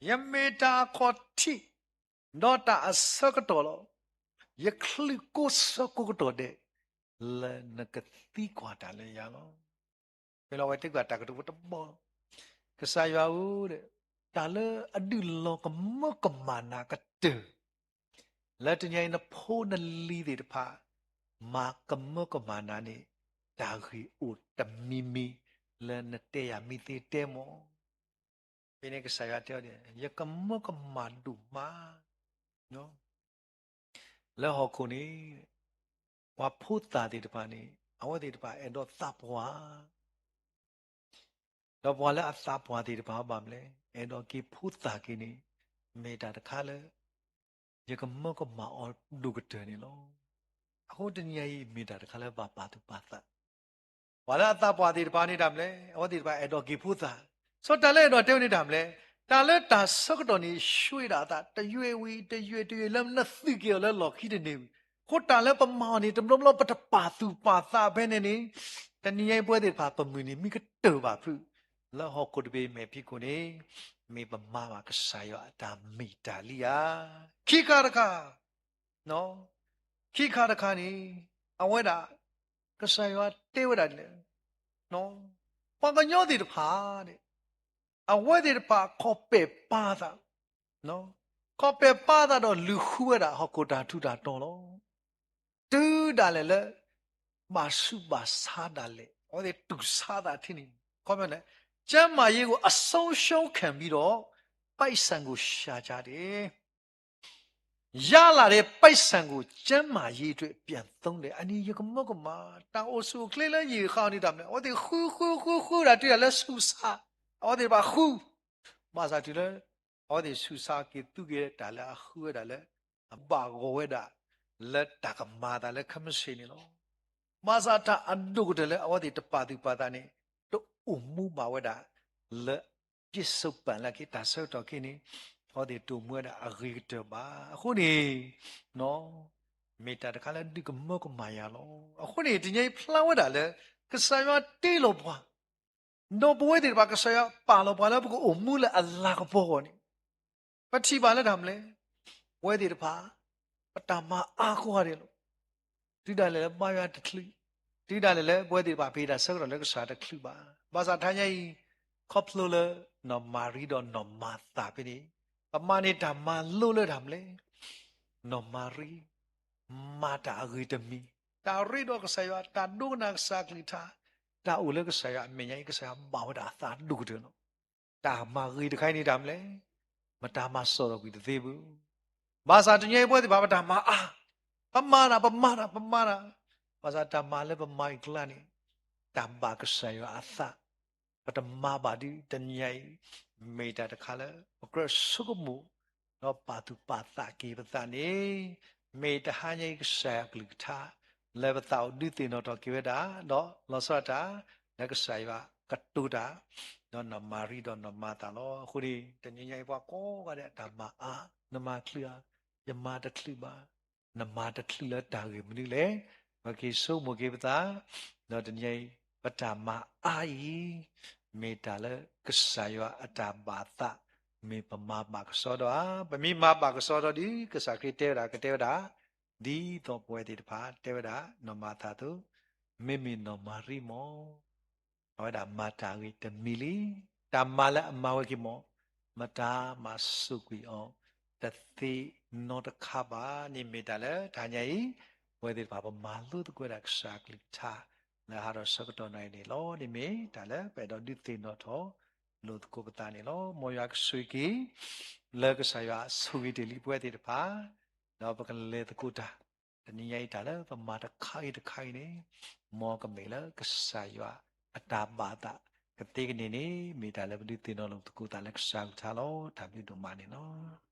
yame da ko ti no ta asa ka to lo ye khlu ko sa ko to de le na ka ti kwa ta le ya lo be lo wa te kwa ta ka to bo ka sa ya u de ta le adu lo ka mo ka ma na ka te let nyai na pho na li de pha ma ka mo ka ma na ni ta khi u ta mi mi le na te ya mi te te mo be ne ka sa ya te de ye ka mo ka ma du ma no le ho ko ni wa pho ta de pha ni awa de pha en do ta pwa do pwa le a ta pwa de pha ba mle en do ki pho ta ki ni me ta ta kha le ye ka mo ka ma o du ka te ni lo အခုတနည်းကြီးမိတာတခါလဲပါသူပါသဝါလာအတပွားဒီပါနေတာမလဲဩဒီပါအဲ့တော့ဂိဖုသာစောတလဲတော့တဲနေတာမလဲတာလဲတာဆောက်တော်နေရွှေတာတရွေဝီတရွေလမ်နသိကေလဲလော်ခိတနေခိုတာလဲပမောင်နေတမလို့ပတပါသူပါသဘဲနေနေတနည်းကြီးပွဲဒီပါပမူနေမိကတောပါဖုလောဟောကုတဘေမေဖိကိုနေမေပမာပါကဆာယောအတာမိတာလီယာခိကာရခာနော် ခိခါတခါနေအဝဲတာကဆာယောတေဝတာလေနော်ပကညောတိတဖာတဲ့အဝဲတိတဖာခေါ်ပေပါတာနော်ခေါ်ပေပါတာတော့လူခူရတာဟောကိုတာထုတာတော်လို့တူတာလေလေမဆုပါစားတာလေဟောဒီတူစားတာထင်းနေခေါ်မလဲကျမ်းမာရေးကိုအဆုံးရှုံးခံပြီးတော့ပိုက်ဆံကိုရှာကြတယ် ရလာတဲ့ပိုက်ဆံကိုကျမ်းမာရေးအတွက်ပြန်သုံးတယ်အနီရကမကမတာအိုဆူကလေးလည်းရေခါနေတာမလဲဩဒီခူတာတွေ့ရလဲဆူစာဩဒီပါခူမစာတူလဲဩဒီဆူစာကေသူကေတာလာခူရတာလဲအပါကိုဝဲတာလက်တာကမာတာလဲခမရှိနေလို့မစာတာအဒုကတလဲဩဒီတပါသူပါတာနေတို့အမှုပါဝဲတာလက်ပြစ်စုပ်ပန်လက်ကေတာဆောက်တော့ကိနေ ဟောဒီတူမွေးတာအဂိတပါအခုနေနော်မေတ္တာတခါလဲဒီကမောကမာယာလောအခုနေဒီညဖလောင်းဝတာလဲကဆာယတေးလို့ပွားနော်ဘွေးဒီပါကဆာယပါလို့ပွားလဲဘကိုအမှုလဲအလာကပေါ်ကောနေပတိပါလဲဒါမလဲဝဲဒီတပါပတမအားခွာတယ်လို့ဒီတယ်လဲပါရတခလီဒီတယ်လဲဘွဲဒီပါဖေးတာဆက်တော့လဲကဆာတခလီပါဘာသာထိုင်းကြီးခေါပလိုလဲနော်မာရီတော့နော်မာတာပြီ ပမာနေတာမလို့လဲတာမလဲနော်မာရီမာတာဂီတမီတာရီတော့ကဆာယတာဒုနာစာကလီတာတာဦးလဲကဆာယအမင်းကြီးကဆာယဘာဝတာသာဒုကတယ်နော်တာမာဂီတခိုင်းနေတာမလဲမတာမစောတော့ဘူးသေးဘူးဘာသာတညေပွဲဒီဘာတာမအာပမာနာဘာသာတာမလဲပမိုက်ကလနီတမ်ဘာကဆာယအသာပတမဘာဒီတညေ မေတ္တာတခါလဲအကရဆုကမှုတော့ပါသူပါတာကေပတာနေမေတ္တာဟန်ကြီးကဆာကလူတာလေဘတာဒုတိနောတော့ကေဝတာတော့လောစတာလက်ကဆာယကတူတာတော့နမာရီတော့နမတာလောခုဒီတညင်ညိုင်ပွားကောကတဲ့ဓမ္မအာနမခလျာယမတခလီပါနမတခလီလတာကေမနီလေမကေဆုမကေပတာတော့တညင်ပတမအာယီ မေတ္တာလဲကဆာယောအတာဘာသမေပမာပါကစောတော့ပမိမပါကစောတော့ဒီကဆာခိတေရာကတေရာဒီတော့ပွဲဒီတဖာတေရာနမတာတုမေမီနမရီမောဟောဒါမာတာဝိတမီလီတမလာအမဝကိမောမတာမဆုကွီအောင်တသိနောတခပါနိမေတ္တာလဲဒါညာဤပွဲဒီတဖာပမာလူတကွရကဆာကလိတာ နာဟာတော့စကတော့နိုင်နေလောဒီမေဒါလည်းပဲတော့ဒီတင်တော့တော့လို့ကိုပတာနေလောမောရကဆွေကီလက်ကဆာရဆွေတီလီပွဲတဲ့တပါတော့ပကလေတကူတာတနည်းရိုက်တာလည်းပမာတခိုင်နေမောကမေလကဆာရအတာပါတာကတိကနေနေမိတာလည်းဒီတင်တော့လို့တကူတာလည်းဆာထားလောဒါပြီးတော့မနေနော်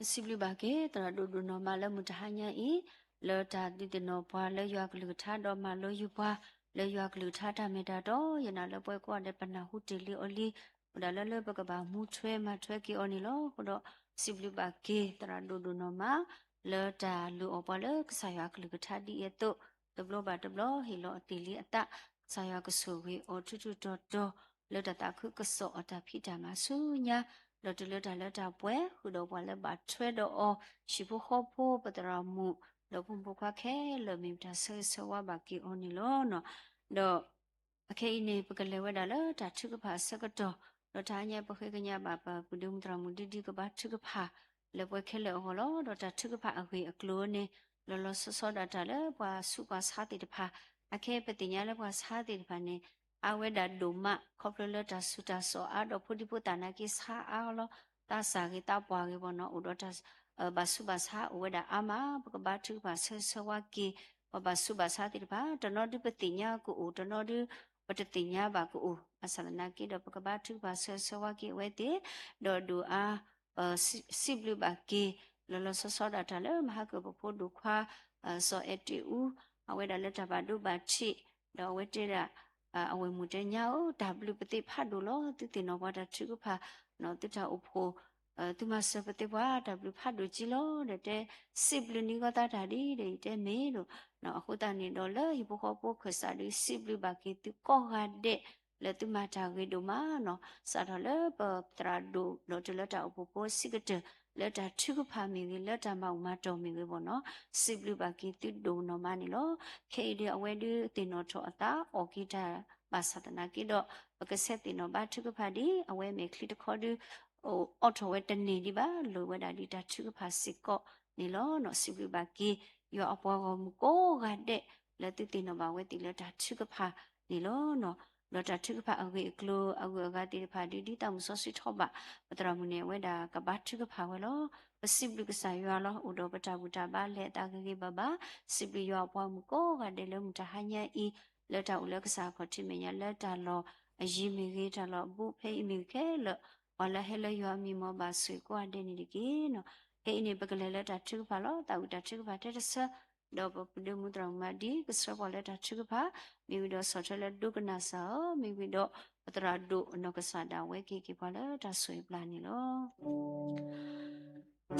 စီဘလူဘာကေတရဒူဒူနော်မလမတဟညာဤလောတာတိတနောဘွာလေရွာကလူထားတော်မလို့ယူဘွာလေရွာကလူထားတာမေတာတော့ယနာလပွဲကွာတဲ့ပနာဟုတီလီအိုလီဟိုဒါလလပကဘာမူထွဲမထွဲကီအော်နီလောဟိုတော့စီဘလူဘာကေတရဒူဒူနော်မလောတာလူအောဘလေကဆာရွာကလူထားဒီရဲ့တော့တဘလဘာတဘလဟီလောအတီလီအတဆာရွာကဆူဝေအော်ထူထူတော်တော်လောတာတခုကစောအတာဖိတာမဆူညာလောတလတာလတာပွဲဟူတော့ဘွာလေဘာထွဲတော့အော်ရှိဖို့ခေါ်ဖို့ပတရာမှုလောဖုန်ပုခခဲလောမိတာဆဆဝဘာကီအော်နီလောနော်တော့အခေနေပကလေဝဒါလာတာထုကဖာစကတော့တော့ထားညပခေကညဘာပါကုဒုံတရမူဒီဒီကဘာထုကဖာလေပွဲခဲလေဟောလောတော့တာထုကဖာအခေအကလိုနေလောလောဆောဆောဒါတာလေဘွာစုပါစားတိတဖာအခေပတိညာလေဘွာစားတိတဖာနေအဝဲဒါဒုမခေါပလလတာစုတာဆောအာတော့ဖုဒီပူတာနာကိစားအားလောတာစာကေတာပွားကေဘောနော်ဥဒတာဘာစုဘာစာဝဒအာမဘကဘာထုဘာဆဆဝကီဘာစုဘာစာတိဘာတနောဒီပတိညာကိုတနောဒီပတတိညာဘာကိုအဆလနာကီဒဘကဘာထုဘာဆဆဝကီဝဲတေဒေါ်ဒူအာစီဘလူဘာကီလောလောဆောဆောဒါတလေမဟာကဘဖို့ဒုခွာဆောအတီဦးအဝဲဒါလက်တဘာဒုဘာချိဒေါ်ဝဲတေရာအဝဲမှုတညာဝပတိဖတ်ဒူလောတိတိနောဘာတာထုဖာနော်တိတာဥဖို့သူမစပတိဘွားတဘလူဖတ်လို့ကြည့်လို့တဲ့စစ်ဘလူနီကတာတာဒီတဲ့မေလို့နော်အခုတန်နေတော့လေဟိပိုခေါပိုခစာဒီစစ်ဘလူဘာကီတူကောဟာတဲ့လေသူမတာဝေဒုမနော်စာတော်လေပတရာဒုလောတလတာအပပိုစိကတလက်တာထုကဖာမီလက်တာမောင်မတော်မီပေါ့နော်စစ်ဘလူဘာကီတူဒုနော်မနီလို့ခေဒီအဝဲဒီတင်တော်ထောအတာအော်ကီတာဘာသတနာကီတော့ပကဆက်တင်တော့ဘာထုကဖာဒီအဝဲမေခလီတခေါ်ဒီအော်ထဝဲတနေဒီပါလိုဝဲဒါဒီတာထုကဖာစစ်ကောနီလောနော်စီဘလူဘာကီယောအပေါ်ကမကိုကတဲ့လက်တိတင်တော့ဘာဝဲတီလက်တာထုကဖာနီလောနော်လောတာထုကဖာအဝဲကလိုအဝဲကတိဖာဒီတောင်ဆောစီထောပါပတရမနေဝဲဒါကဘာထုကဖာဝဲလောပစီဘလူကဆာယောလောဥဒပတာဘူတာပါလက်တာကေဘဘာစီဘလူယောအပေါ်မကိုကတဲ့လုံးတဟညာဤလက်တာဥလကစားခေါ်တိမညာလက်တာလောအယီမီကြီးတာလောဘူဖေးမီခဲလောဝလာဟဲလယောမီမောဘာဆွေကွာတဲ့နေဒီကေနော်ဟဲ့နေပကလေလက်တာထုဖာလောတာဝတာထုဖာတဲ့ဆာဒေါ်ပပဒမှုတရမဒီကစရဝလက်တာထုဖာမိဝီတော့ဆော်ထလက်ဒုကနာစာမိဝီတော့ပတရာဒုအနောကစားတာဝဲကေကေပါလာတာဆွေပလာနေလော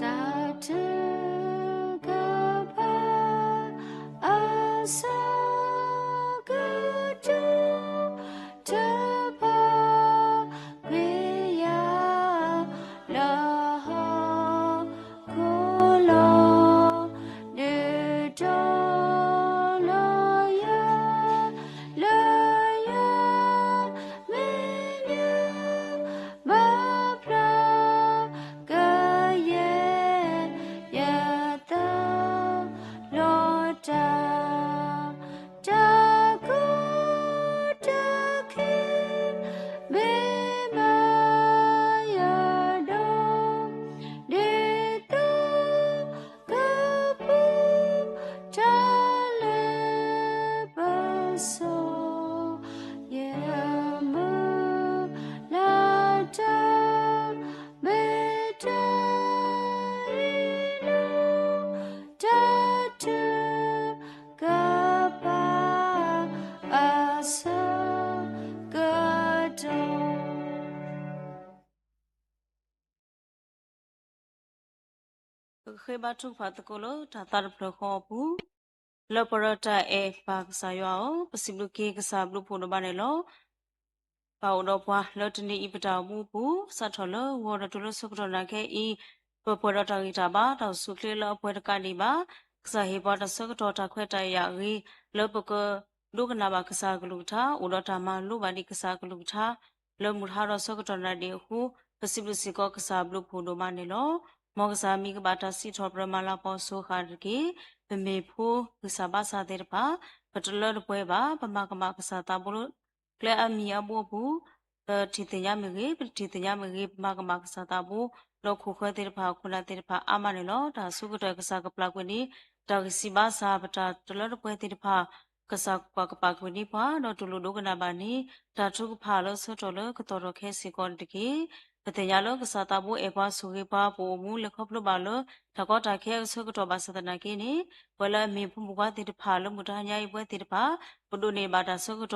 တာတကပါအဆာကတူတပါခေဘထုဖတ်တကိုလို့တာတာပလခေါ်ဘူးလောပရတာအေပါကစားရောပစီဘလူကေကစားဘလူဖို့တော့ဘာလဲလို့ပါတော့ဘွာလောတနီဤပတာမှုဘူးစတ်ထော်လို့ဝရတူလို့စုကတော့နာခဲ့ဤပပရတာဂီတာပါတော့စုကလေးလို့ပွဲတကနေပါကစားဟေပါတော့စုကတော့တာခွဲတိုင်ရရီလောပကလူကနာပါကစားကလူထားဥတော်တာမလူပါဒီကစားကလူထားလောမူထားတော့စုကတော့နာဒီဟုပစီဘလူစီကောကစားဘလူဖို့တော့မနေလို့မောကစားမီကဘာတာစီထောပရမလာပေါ်ဆိုခါရကေပမေဖိုးကစားပါစားတဲ့ပါပတလရပွဲပါပမကမကစားတာဘလို့ကလဲအမီအဘောဘူးတီတင်ရမကြီးတီတင်ရမကြီးပမကမကစားတာဘူးလောက်ခုခွဲတဲ့ပါခုနတဲ့ပါအမနေလို့ဒါစုကတော့ကစားကပလကွနီတောက်စီပါစားပတာတလရပွဲတဲ့ပါကစားပကပကွနီပါတော့တူလူဒုကနာပါနီဒါထုကဖာလို့ဆွတော်လို့ကတော်ရခဲစီကောတကေ แต่ยาลกษาตาบุเอปาสุริปาปูมูเลคบลบาลถ้าก็ตาแค่สุกตบาสตนากินีเวลามีผู้บุกติดพาลมุทานยายเวติดพาปดุเนบาตาสุกต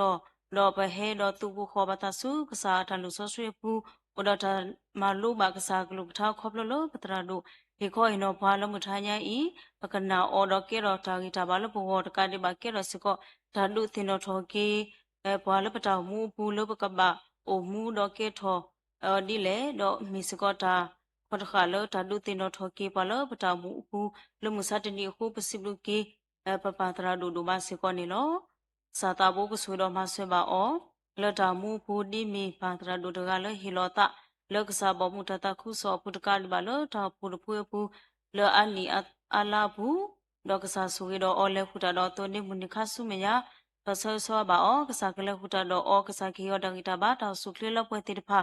รอไปเฮรอตูบุขอบาตาสุกษาทันลุสอสวยปูอุดาตามาลูบากษากลุกท้าคบลลปตราดุเฮคอยนอพาลมุทานยายปกนาออดเกรอตากิตาบาลปูหอดกาดิบาเกรอสิก็ทาดุตินอทอกีปาลปตามูปูลปกบะโอมูดอเกทอဒီလေတော့မီစကောတာဖတ်ခါလောတာဒုတင်တော့ထော်ကေပါလောပတာမှုအခုလမှုစတနီအခုပစိဘလူကေပပတရာဒူဒူမစကောနေလောစာတာဘုကဆူတော့မဆွေပါအောလတာမှုဘူဒီမီပါတရာဒူတကလောဟီလောတာလောကစားဘမှုတတခုစောပုတကလပါလောတာပူပူပူလောအနီအလာဘူးလောကစားဆူရတော့အောလဲခုတာတော့တုန်နေမှုနိခါဆုမယပဆောဆောပါအောကစားကလေးခုတာတော့အောကစားခေယောတဂီတာပါတာဆုကလေးလောက်ပွဲတိတဖာ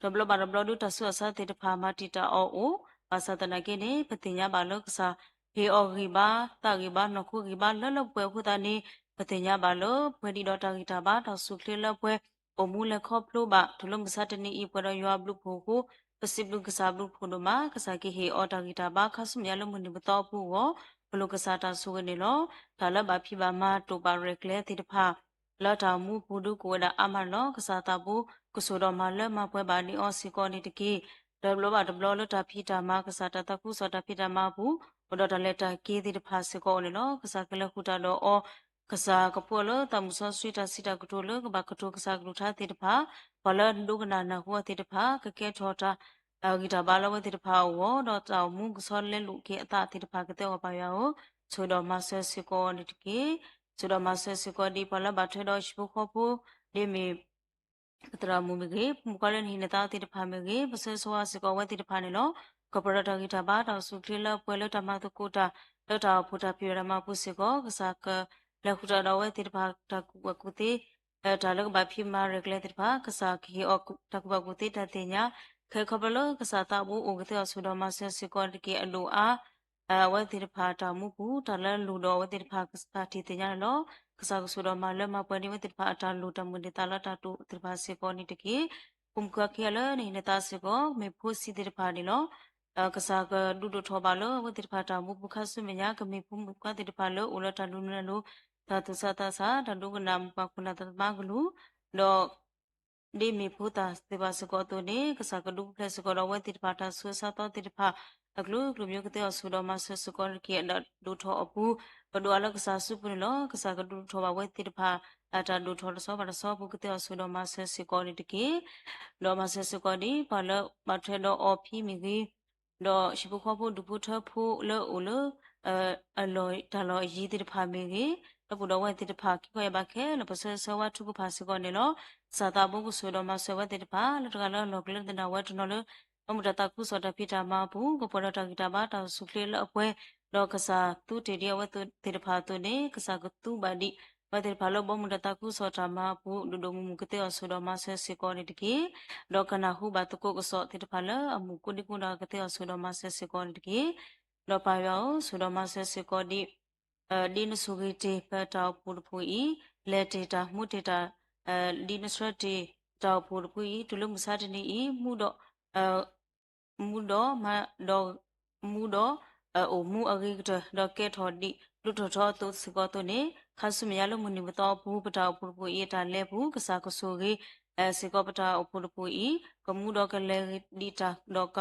ဒဘလဘာဒဘလဒုတဆူအစတေတဖာမတီတာအောအိုပါစတနာကေနေပတိညာဘာလောကစားဟေအောဂီဘာတာဂီဘာနခုဂီဘာလလပွဲခုတာနေပတိညာဘာလောဖွေဒီတော့တာဂီတာဘာတာဆုကလေးလောက်ပွဲအမူလခော့ဖလိုဘာဒလုံးမစတနီဤပွဲရောရွာဘလူဖိုကိုပစိဘလူကစားဘလူဖိုနိုမာကစားကေဟေအောတာဂီတာဘာခဆုမြလမှုန်ဘတော်ပူကိုဘလူကစားတာဆုကနေလောဒါလဘာဖိဘာမတိုပါရက်လေတေတဖာလောတာမူဘူဒုကိုဒါအမလောကစားတာဘူးကုဆိုတော်မှာလက်မပွဲပါနီအော်စီကောနီတကီဒဘလဘဒဘလလတာဖီတာမာကစားတာတခုစောတာဖီတာမာဘူးဘဒတလက်တာကေဒီတဖာစကောနေလောကစားကလခုတာတော့အော်ကစားကပေါ်လတမှုဆောဆွီတာစီတာကတိုလကဘကတိုကစားကလူထားတေတဖာဘလဒုကနာနာဟောတေတဖာကကဲထောတာဂီတာဘာလဝတေတဖာဝတော့တောင်မူကစောလဲလူကေအတာတေတဖာကတဲ့ဝပါယောဆိုတော့မဆစကောနီတကီဆိုတော့မဆစကောဒီဘလဘထဲတော့ရှိဖို့ခေါ်ဖို့ဒီမီပတရာမူမကေမကလန်ဟိနတာတိတဖာမကေပစဆောအစကောဝတိတဖာနေလောကပရတဂိတာဘာတော်စုခလပွဲလတမတကိုတာလတာဖူတာပြေရမပုစကောကစားကလခုတာတော်ဝတိတဖာတကုဝကုတိဒါလကဘာဖိမာရကလေတိတဖာကစားခီအောတကုဝကုတိတတင်ညာခေခပလကစားတာဘူးဥကတဲ့ဆူတော်မဆစကောတကေအလိုအားဝတိတဖာတာမှုဘူးဒါလလူတော်ဝတိတဖာကစားတီတင်ညာလောကစားဆူတော်မလမပွင့်ဒီဝတိတဖာအတာလူတမှုနေတာလတာတူတိတဖာစေကောနိတကေပုမ်ကခဲလနေနေတာစေကောမေဖို့စီတိတဖာဒီလောကစားကဒုဒထောပါလောဝတိတဖာတာမှုပုခဆုမညာကမေပုမ်ကတိတဖာလောဥလတာလူနလောသာတုသတာသာတဒုကနာမပခုနာတမဂလူလောဒီမီဖူတာစေပါစကောတုန်ကစားကဒုဖလက်စကောလောဝတိတဖာတာဆွေစာတော်တိတဖာအကလူကလူမျိုးကတဲ့ဆူတော်မဆစကောကေဒုထောအပူဘဒွာလကစားစုပနလောကစားကဒုထောပါဝဲတိတဖာအတာဒုထောဆောပါဆောပုကတဲ့ဆူတော်မဆစကောနိတကေလောမဆစကောဒီပါလမထေလောအဖီမီကြီးလောရှိပုခောဖို့ဒုပုထဖို့လောအိုလောအလောဒါလောရီတိတဖာမီကြီးလပုတော်ဝဲတိတဖာခိခွဲပါခဲလပဆဆောဝထုကဖာစကောနေလောစာတာဘုကဆူတော်မဆဝဲတိတဖာလတကလောလောကလတနာဝဲတနော်လောအမှုတတကုစောတဖိတာမဘူးကပေါ်တဂီတာဘာတောဆုကလေလအပွဲလောကစားသူတေဒီယဝတုတေတဖာတုနေကစားကတူဘာဒီဝတေဖာလောဘမှုတတကုစောတာမဘူးဒုဒမှုမကတဲ့ဆောတော်မဆဲစေကောနေတကေလောကနာဟုဘတကုကစောတေတဖာလအမှုကုနိကုနာကတဲ့ဆောတော်မဆဲစေကောနေတကေလောပါယောဆောတော်မဆဲစေကောဒီဒီနဆုဂီတေပတောပူပူဤလက်ဒေတာမှုဒေတာဒီနစရတေတောပူပူဤဒုလမှုစာတနီဤမှုတော့မူတော့မတော့မူတော့အိုမူအဂိကတတော့ကဲထော်ဒီလူထော်ထော်တုစကောတုနေခါဆုမရလို့မနိမတော်ဘူးပတောက်ပူပူဤတာလဲဘူးကစားကဆူကြီးစေကောပတာအပူပူဤကမူတော့ကလဲဒီတာတော့က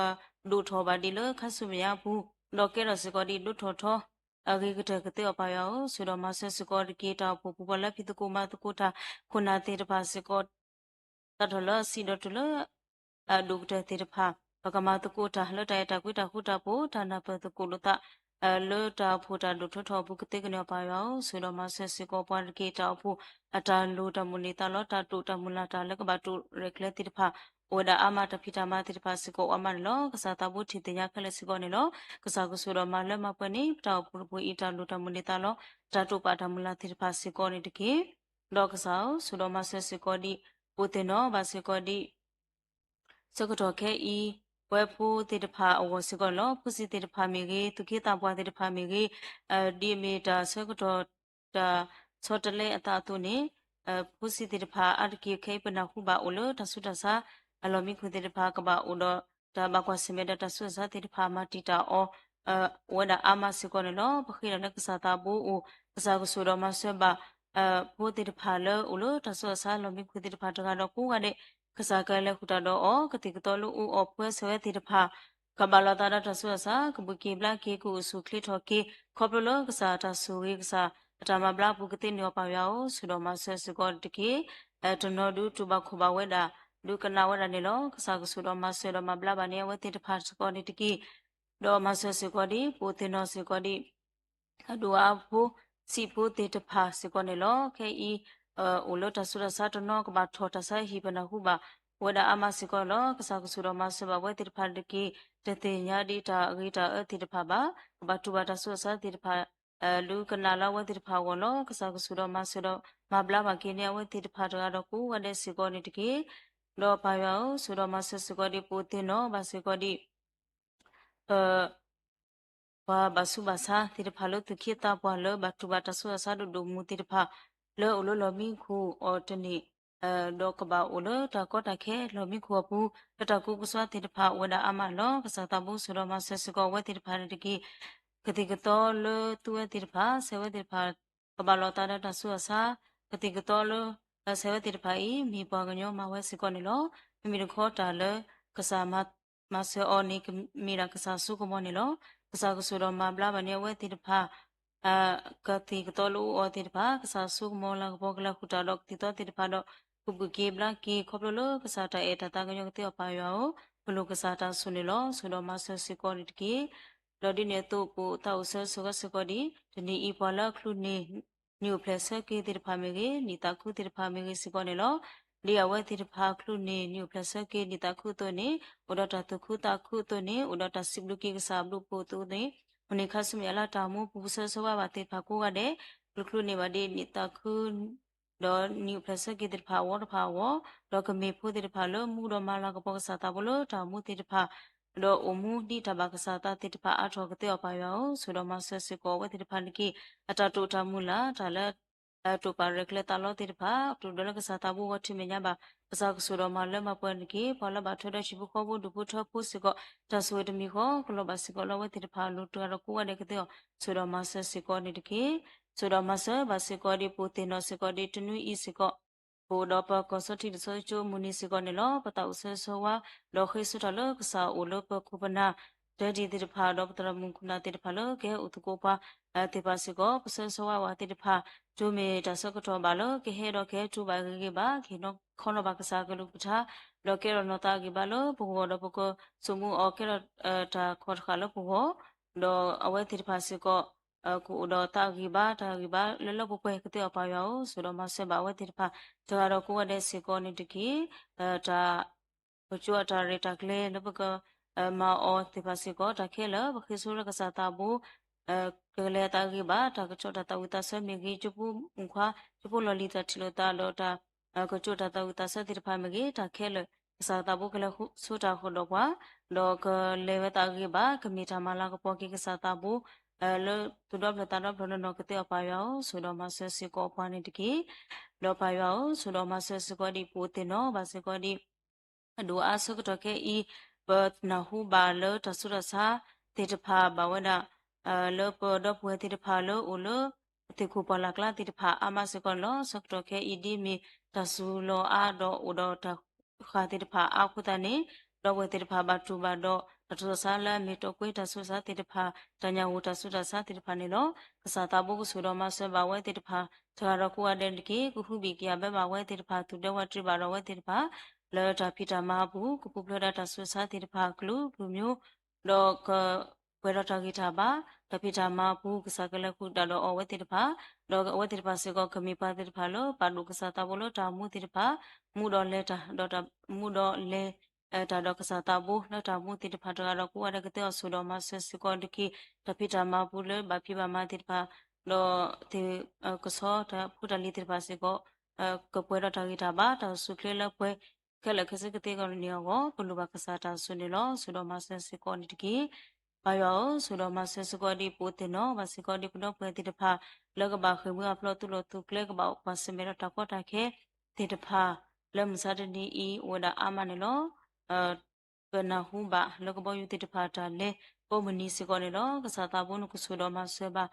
လူထော်ပါဒီလခါဆုမရဘူးတော့ကဲတော့စကောဒီလူထော်ထော်အဂိကတကတဲ့ပါယောဆိုတော့မဆစကောဒီကေတာပူပူပလက်ဖိတကိုမတကိုတာခုနာတေတပါစကောတထလစီဒတလဒုကတဲ့တေတဖာပကမာတကိုတာလတိုင်တာကွိတာခုတာပိုဌာနပတကိုလတာလောတာဖိုတာလူထထောဘုကတိကနောပါယောဆိုတော့မဆက်စကောပွားကေတာဖို့အတာလူတမူနေတာလောတာတူတမူလာတာလကဘာတူရက်လက်တိတဖာအိုဒါအမတဖိတာမတိတဖာစကောအမန်လောကစားတာဘုထီတညာခလက်စကောနေလောကစားကဆိုတော့မလမပနေတောက်ပူပူအီတာလူတမူနေတာလောတာတူပါတမူလာတိတဖာစကောနေတကေလောကစားဆိုတော့မဆက်စကောဒီပိုတင်နောဘာစကောဒီစကတော်ခဲဤဝဲဖူတေတဖာအဝစကောလောဖူစီတေတဖာမီကြီးသူခေတာပွားတေတဖာမီကြီးဒီမီတာစကတော်တာစောတလေအတာတုနေဖူစီတေတဖာအတကိခေပနာခုပါအိုလတဆုတဆာ အလောမိခုတေတဖာကဘာဥဒတာဘကွာစမေဒတာဆွစာတေတဖာမတီတာအောဝဒအာမစကောနော်ပခိရနကစားတာဘူဥကစားကဆူတော်မဆွဘာဘိုတေတဖာလောဥလို့တဆွစာလောမိခုတေတဖာတကတော့ကူကတဲ့ကစားကလည်းခုတာတော့အောကတိကတော်လို့ဥအောဖွဲဆွဲတေတဖာကဘာလာတာတဆွစာကဘူကေဘလာကေကူဆုခလစ်ထော်ကေခေါပလောကစားတာဆူရီကစားအတမဘလာဘူကတိညောပါယောဆူတော်မဆွဲစကောတကေတနော်ဒူတူဘခုဘဝဲတာလူကနာဝရနေလောကစားကဆူတော်မဆွဲတော်မဘလာဘာနေဝတေတဖာစကောနေတကေတော့မဆွဲစကောဒီပိုတင်တော်စကောဒီအဒူအဖိုစီပိုတေတဖာစကောနေလောခဲဤအိုလောတဆူရစာတနောကဘာထောတဆာဟိပနာဟုဘာဝဒအမစကောလောကစားကဆူတော်မဆွဲဘဝတေတဖာတကေတတေညာဒီတာအဂိတာအတေတဖာဘာဘာတူဘာတဆူစာတေတဖာလူကနာလာဝတိတဖာဝလောကစားကဆူတော်မဆွဲတော့မဘလာမကင်းရဝတိတဖာတော့ကိုဝတဲ့စကောနေတကေတော့ပါယောဆူတော်မဆွဲစကောဒီပိုတင်နော်ဘာစကောဒီဘာဘဆုဘာသာတိတဖာလို့တခိတာပွားလို့ဘတ်တူဘတ်ဆူအစာတို့မူတိတဖာလောအလိုလောမင်းခုအော်တနိတော့ကဘာအိုလို့တကောတခဲလောမင်းခုဘူးတတကူကစွာတိတဖာဝဒအမလောကစားတဘူးဆိုတော့မဆက်စကောဝတိတဖာတကိကတိကတော်လို့သူဝတိတဖာဆေဝတိတဖာကဘာလောတာတဆူအစာကတိကတော်လို့ဆေဝတိတဖာဤမိပွားကညောမဝဲစကောနေလောမိမိခေါ်တာလကစားမဆေအောနိကမိရာကစားစုကမောနေလောကစားကဆူတော်မဘလာဘနေဝဲတိတဖာကတိကတော်လို့အော်တိတဖာကစားစုကမောလာဘောကလာခုတာတော့တိတော်တိတဖာတော့ကုပကေဘလာကေခေါပလိုကစားတာအေတတာကညောတေပါယောဘလိုကစားတာဆုနေလောဆူတော်မဆေစကောနိတကေလော်ဒီနေတော့ပိုတောက်ဆဲဆိုကစကောဒီတနီဤပေါ်လာခလူနေညိုဖလက်ဆကေတိတဖာမေကေနီတာခုတိတဖာမေကေစကောနေလောလီယဝဲတိတဖာခလူနေညိုဖလက်ဆကေနီတာခုတော့နေဥဒတာတခုတာခုတော့နေဥဒတာစိဘလူကေကစားဘလူပိုတော့နေမနိခဆမယလာတာမူပူဆဆဝဘာတေဖာကိုကတဲ့ခလူနေပါဒီနီတာခုတော့ညိုဖလက်ဆကေတိတဖာဝတဖာဝတော့ကမေဖို့တိတဖာလို့မူတော့မလာကပေါကစားတာဘလို့တာမူတိတဖာတော့အမှုဒီတဘာကစားတာတိတဖာအထောကတဲ့ပါယောဆိုတော့မဆဆကောဝတိတဖာနိကိအတတူတမူလာဒါလည်းတူပါရက်လက်တလို့တိတဖာတူဒလကစားတာဘူဝတိမညာဘာကစားကဆိုတော့မလည်းမပွင့်နိကိဘာလဘာထောတဲ့ရှိဖို့ခေါ်ဖို့ဒုဖို့ထောဖို့စကောတဆွေတမီခေါကလောဘစကောလဝတိတဖာလူတူရကိုဝတဲ့ကတဲ့ဆိုတော့မဆဆကောနိတကိဆိုတော့မဆဘာစကောဒီပူတင်နောစကောဒီတနွီဤစကောဘိုတော့ပကောစတိဆိုချိုမူနီစကောနေလောပတောက်ဆဆဝါလောခိစတလကစာအိုလပကုပနာဒေဒီတိတဖာတော့ပတရမုန်ကုနာတိတဖာလောကဲဥတကိုပါတေပါစကောပဆဆဝါဝတိတဖာဒုမေတဆကတော့ဘာလောကဲဟဲတော့ကဲတူပါကေပါခေနောခေါနဘကစားကလူပထာလောကဲရနတာကေပါလောဘောတော့ပကောစုမှုအော်ကဲတာခေါ်ခါလောဘောတော့အဝဲတိတဖာစကောအခုတော့တာဂီဘာလောလောပပွဲကတဲ့ပါယောဆိုတော့မဆက်ပါဝဲတိတဖာဒါတော့ကိုရတဲ့စကောနေတကီဒါဘချွတ်တာရတာကလေးလဘကမာအောတိပါစကောတခဲလဘခိဆူရကစားတာဘူးကလေးတာဂီဘာတာကချွတ်တာဝတာဆမေဂီချပူခွာချပူလော်လီတာထလို့တာလောတာကချွတ်တာဝတာဆတိတဖာမဂီတာခဲလကစားတာဘူးကလေးဆူတာခုတော့ကွာလောကလေဝတာဂီဘာကမီတာမလာကပေါ်ကီကစားတာဘူးလောသူတော့တာတော့ဘလို့တော့ကတဲ့ပါယောဆိုတော့မဆဆကောပွားနေတကီလောပါယောဆိုတော့မဆဆကောဒီပိုတင်နော်ဘာစကောဒီအဒူအဆုကတော့ခဲဤဘတ်နဟူဘာလောတဆူရစာတေတဖာဘဝဒလောပတော့ပွဲတေတဖာလောအိုလောတေခုပလာကလာတေတဖာအမစကောလောစကတော့ခဲဤဒီမီတဆူလောအာတော့အိုတော့တခါတေတဖာအခုတနေတော့ဝဲတေတဖာဘတူဘာတော့တထဆာလာမီတော့ကွေးတဆူစာတေတဖာတညာဝတဆူတစာတေတဖာနေလောကစားတာဘုဆိုတော့မဆဘဝဲတေတဖာသာရကူအတဲ့တကေကုခုဘီကရဘဲဘဝဲတေတဖာသူတော့ဝတိဘာတော့ဝဲတေတဖာလောတာဖိတာမဘူးကုပုပလဒတာဆူစာတေတဖာကလူလူမျိုးတော့ကဝဲတော့တာဂီတာပါတဖိတာမဘူးကစားကလခုတာတော့အဝဲတေတဖာတော့အဝဲတေတဖာစေကောခမီပါတေတဖာလောပါလူကစားတာဘလို့တာမှုတေတဖာမှုတော့လဲတာတော့တာမှုတော့လဲဒါတော့ကစားတာဘူးနောက်တာမှုတေတဖာတော့ကိုရတဲ့ကတဲ့ဆူတော့မဆစကောတကိတဖိတာမဘူးလေဘာဖိပါမတေတဖာတော့ဒီကစောတာဖူတလီတေတဖာစေကောကပွဲတော့တာဂီတာပါတော့ဆုကလေလပွဲကဲလခစကတဲ့ကောနေရောဘလူဘကစားတာဆုနေလို့ဆူတော့မဆစကောနေတကိဘာယောဆိုတော့မဆစကောဒီပိုတင်နော်မစကောဒီပတော့ပွဲတေတဖာလောကဘာခေမှုအဖလို့သူလို့သူကလေကဘာပစမေရတာကောတာခဲတေတဖာ le musade ni I wada amane lo bana humba lo ko boyu te pha ta le ko mani se ko ne lo ka sa ta bo no ku so do ma se ba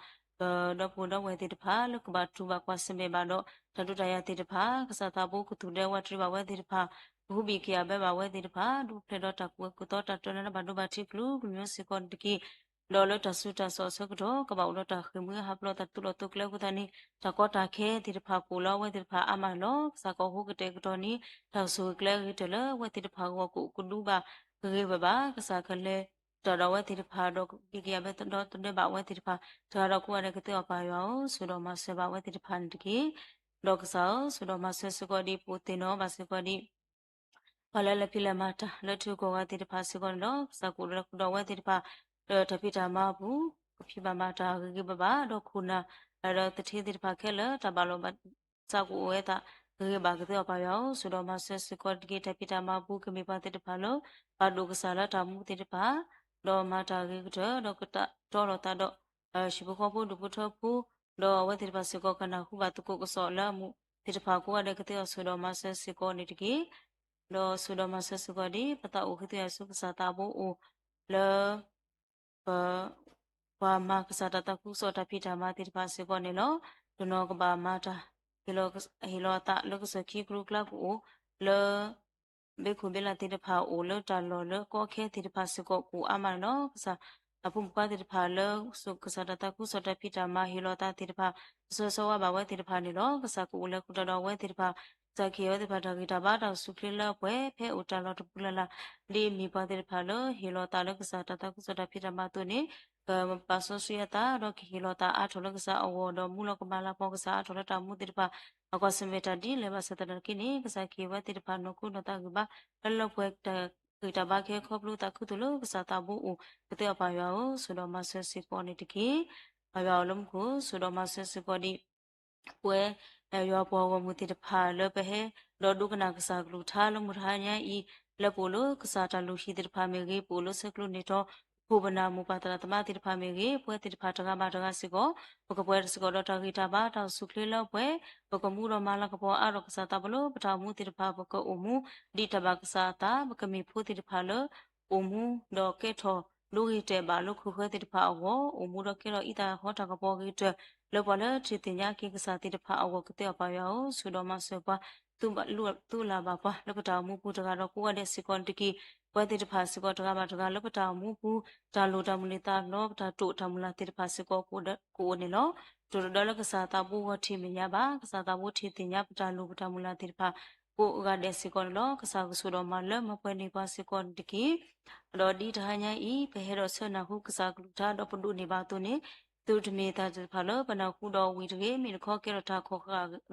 do po do we te pha lo ko ba tu ba kwa se me ba do ta tu ta ya te pha ka sa ta bo ku tu de wa tri ba we te pha bu bi kia be ba we te pha du phe do ta ku to ta to na ba do ba ti klu myo se ko de ki lo lo ta su ta so so ko do ka ba lo ta khimu ha plo ta tu lo tu kle ku ta ni ta ko ta khe te pha ku lo we te pha ama lo sa ko hu ke te ko ni ta su kle te lo we te pha ko ku du ba ge ba ba ka sa khale တော်တော်ဝဲတိတဖာတော့ဒီကရပဲတော့တနေပါဝဲတိတဖာတော်တော်ကိုရတဲ့ကတော့ပါရောဆိုတော့မဆွဲပါဝဲတိတဖာတကီတော့ကစားဆိုတော့မဆွဲစကောဒီပူတင်တော့ပါစကောဒီဘာလဲလက်ပြလက်မတာလက်ထုကောကတိတဖာစကောတော့စကူတော့ဝဲတိတဖာတပိတာမဘူးဖြစ်ပါမတာဂေဘဘာတော့ခုနာအဲ့တော့တတိတိတဖာခဲလတဘာလို့စကူဝဲတာဂေဘာကတော့ပါရောဆိုတော့မဆွဲစကောဒီတပိတာမဘူးကမိပါတိတဖာလို့ဘာလို့ကစားလာတာမှုတိတဖာ တော့မတာကြီးကတော့ကတတော့တာတော့ရှိဘခေါ်ဖို့ဒုပထဖို့တော့ဝဲတိပါစကောကနာခုပါတကုကစောလာမှုတိတဖာကိုရတဲ့ကတဲ့ဆိုတော့မဆက်စကောနေတကြီးတော့ဆိုတော့မဆက်စကောဒီပတာဥခတဲ့ဆုကစားတာဖို့အိုလောဘာမကစားတာခုစောတာဖိတာမတိတဖာစကောနေလောဒနောကဘာမတာဟီလောတာလောကစခိကရုကလာကိုလောဘေခုဘေလာတိတဖာအိုလောတာလောလောကောခဲတိတဖာစကောကိုအမနောကစားအပုပ္ပတိတဖာလောစုကစားတာခုစောတာဖိတာမဟီလောတာတိတဖာစောစောဝဘာဝဲတိတဖာနေလောကစားကိုလောကုတတော်ဝဲတိတဖာဇာခေယောတိဖာတာဂီတာဘာတောစုခလလောပွဲဖဲအိုတာလောတပူလာလီမီပါတိတဖာလောဟီလောတာလောကစားတာခုစောတာဖိတာမတုနေပါဆောဆွေတာတော့ခီလောတာအထောလကစားအဝတော်မူလကမလာပေါကစားအထောလတာမူတိတဖာအကောစမေတာဒီလေဘာစတနကိနေကစားခေဝတိတဖာနကုနတာကဘာလောပွဲတာခေတာဘာခေခေါပလူတာခုတလို့ကစားတာဘူးကတဲ့ပါရောဆိုတော့မဆဲစီပေါ်နေတကေပါရောလုံးကိုဆိုတော့မဆဲစီပေါ်ဒီပွဲရောပေါ်ဝမှုတိတဖာလောပဲလောဒုကနာကစားကလူထားလုံးမထားညာဤလက်ပိုလို့ကစားတာလူရှိတိတဖာမေကြီးပိုလို့ဆက်ကလူနေတော့ဘုဗနာမူပါတရာတမတိတဖာမေကြီးပွဲတိတဖာတကမတကစီကိုဘကပွဲစကောတော့တဂီတာဘာတောက်စုကလေးလောက်ပွဲဘကမှုတော်မလာကပေါ်အရောကစားတာဘလို့ပထမူတိတဖာဘကအုံမူဒီတဘကစားတာဘကမီဖူတိတဖာလို့အုံမူတော့ကဲထောလူဟိတဲ့ဘာလို့ခုခွဲတိတဖာအဝအုံမူတော့ကဲတော့ဣတာဟောတာကပေါ်ကြီးတဲ့လောပါလေချီတင်ညာကိကစားတိတဖာအဝကတဲ့ပါရောဆူတော်မဆွပါသူလာပါပါလောကတာမူပူတကတော့ကိုရတဲ့စီကွန်တကီပွဲတိတဖာစီကောတကဘာတကလောကတာမူပူဒါလိုတမလီတာလောတာတို့တမလာတိတဖာစီကောကိုနေလောတို့ဒေါ်လကစားတာဘူဝတိမညာပါကစားတာဘူတီတင်ညာပတာလိုပတာမူလာတိတဖာကိုကတဲ့စီကောလောကစားကဆူတော်မလမပွဲနေပါစီကောတကီတော့ဒီတဟညာဤဘဲရောဆနာဟုကစားကလူတာတော့ပဒုနေပါသူနေသူတမေတာဖာလောဘနာခုတော်ဝီတကေမီခေါ်ကေရတာခေါ်ခ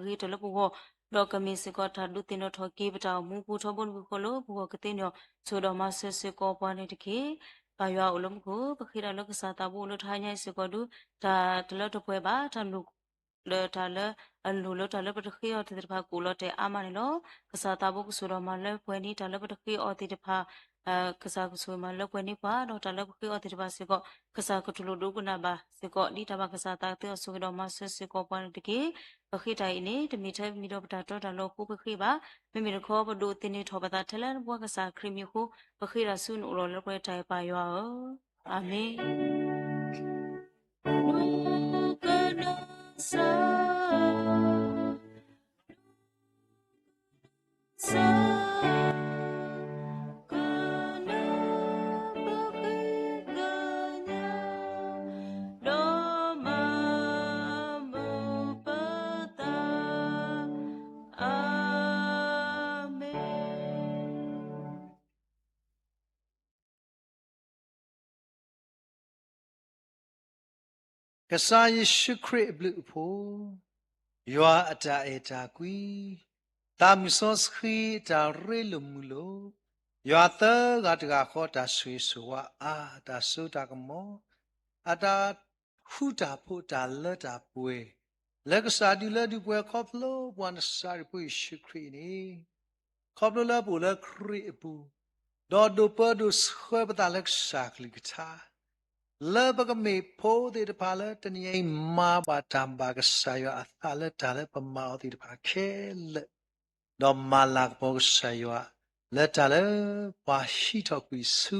ရေတလပူဟောတော့ကမီစကောတာလူတင်တော့ထော်ကေပတာမူပူထောဘုန်ဘူးခလို့ဘူကတဲ့ညဆိုတော့မဆစကောပွားနေတကေပါရွာအလုံးကိုပခိရလောကစားတာဘူးလို့ထားညစကောဒူဒါတလတပွဲပါတလူလေတာလအလူလို့တာလပတခိအော်တိတဖာကူလို့တဲ့အမနေလို့ကစားတာဘူးဆိုတော့မလဲပွဲနီတာလပတခိအော်တိတဖာကစားကဆိုမလောက်ပွဲနေပါတော့တလောက်ခေအတိတပါစေကောကစားကထလူဒုကနာပါစေကောဒီတပါကစားတာတဲ့ဆိုတော့မဆစေကောပန်တကေပခိတိုင်နေတမီထဲမီတော့ပတာတော့တလောက်ခုပခိပါမမီခေါ်ဘဒုတင်းနေထောပတာထလန်ဘွားကစားခရမီခုပခိရဆုနုလောလောက်ပွဲတိုင်ပါယောအာမင်ကနစာကစားယေရှုခရစ်ဘလူဖို့ယောအတာအတာကွီတာမီဆော့စခီတာရဲလမူလိုယောတကတကခေါ်တာဆွေဆိုဝအာတာဆိုတာကမောအတာဟူတာဖို့တာလတာပွဲလက်ကစားဒီလဒီပွဲခေါပလိုဘွမ်စာရပွေရှုခရစ်နေခေါပလိုလာပူလခရစ်ပူဒေါ်ဒိုပဒုဆွဲပတာလက်ရှာကလီကတာလေဘကမေဖိုးတဲ့ပါလာတနေမာဘာတမ်ဘာကဆာယအသလတာလေပမောတိတပါခဲလေ တော့မာလာဘောဆာယောလက်တလဲပါရှိတော့ကွီစု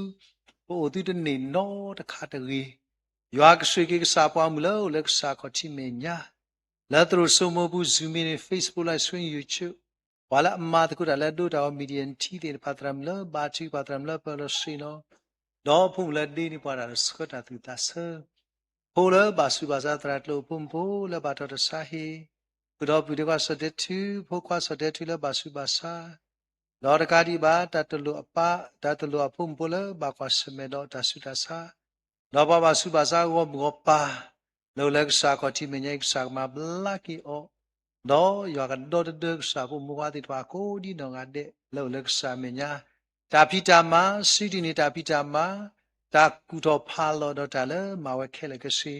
ဟိုဒီတနေနော်တခါတည်းရွာကဆွေကစားပွားမလို့လက်စားခေါ်ချိမညာလက်သူစုံမဘူး Zoom နဲ့ Facebook လိုက်ဆွေး YouTube ဝါလာအမတကူတာလက်တို့တော်မီဒီယန်တီတဲ့ပတ်တရမလဘာချီပတ်တရမလပလစီနောတော့ဖုန်လက်ဒီနေပါတာစခတာသူတဆဟိုလဘာစုဘာသာတရတ်လို့ပုံပိုးလဘာတော်တဆာဟီကတော့ဗီဒီယိုကစတဲ့သူဖို့ကွာစတဲ့သူလဘာစုဘာသာတော့တကားဒီဘာတတလူအပတတလူအဖုန်ပိုးလဘာကွာစမဲတော့တဆုတဆာတော့ဘာစုဘာသာဝဘောပါလောလက်စာခေါ်တိမညိစာမဘလာကီအောတော့ယောကတော့တဲ့စာဖို့မွားတဲ့ပါကိုဒီတော့ငါတဲ့လောလက်စာမညာတာဖီတာမစီဒီနေတာဖီတာမတာကူတော့ဖာလောတော့တလဲမဝဲခဲလကစီ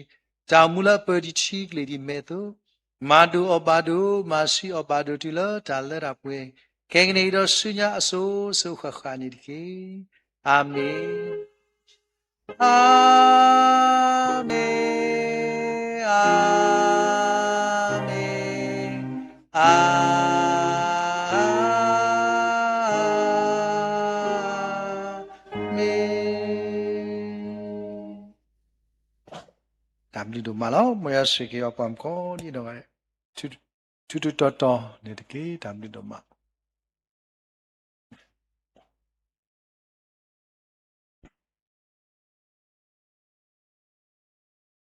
တာမူလာပဒီချီကလေးဒီမဲသူမာဒူအဘာဒူမာစီအဘာဒူတီလာတာလဲရပွေခဲကနေတော့ဆုညာအစိုးဆုခခာနီဒီကေအာမင်အာမင်အာမင်အာမင်တမ်လီဒိုမာလောမရရှိကေအပမ်ကိုဒီတော့တူတူတော်တော်နေတကေတမ်လီဒိုမာ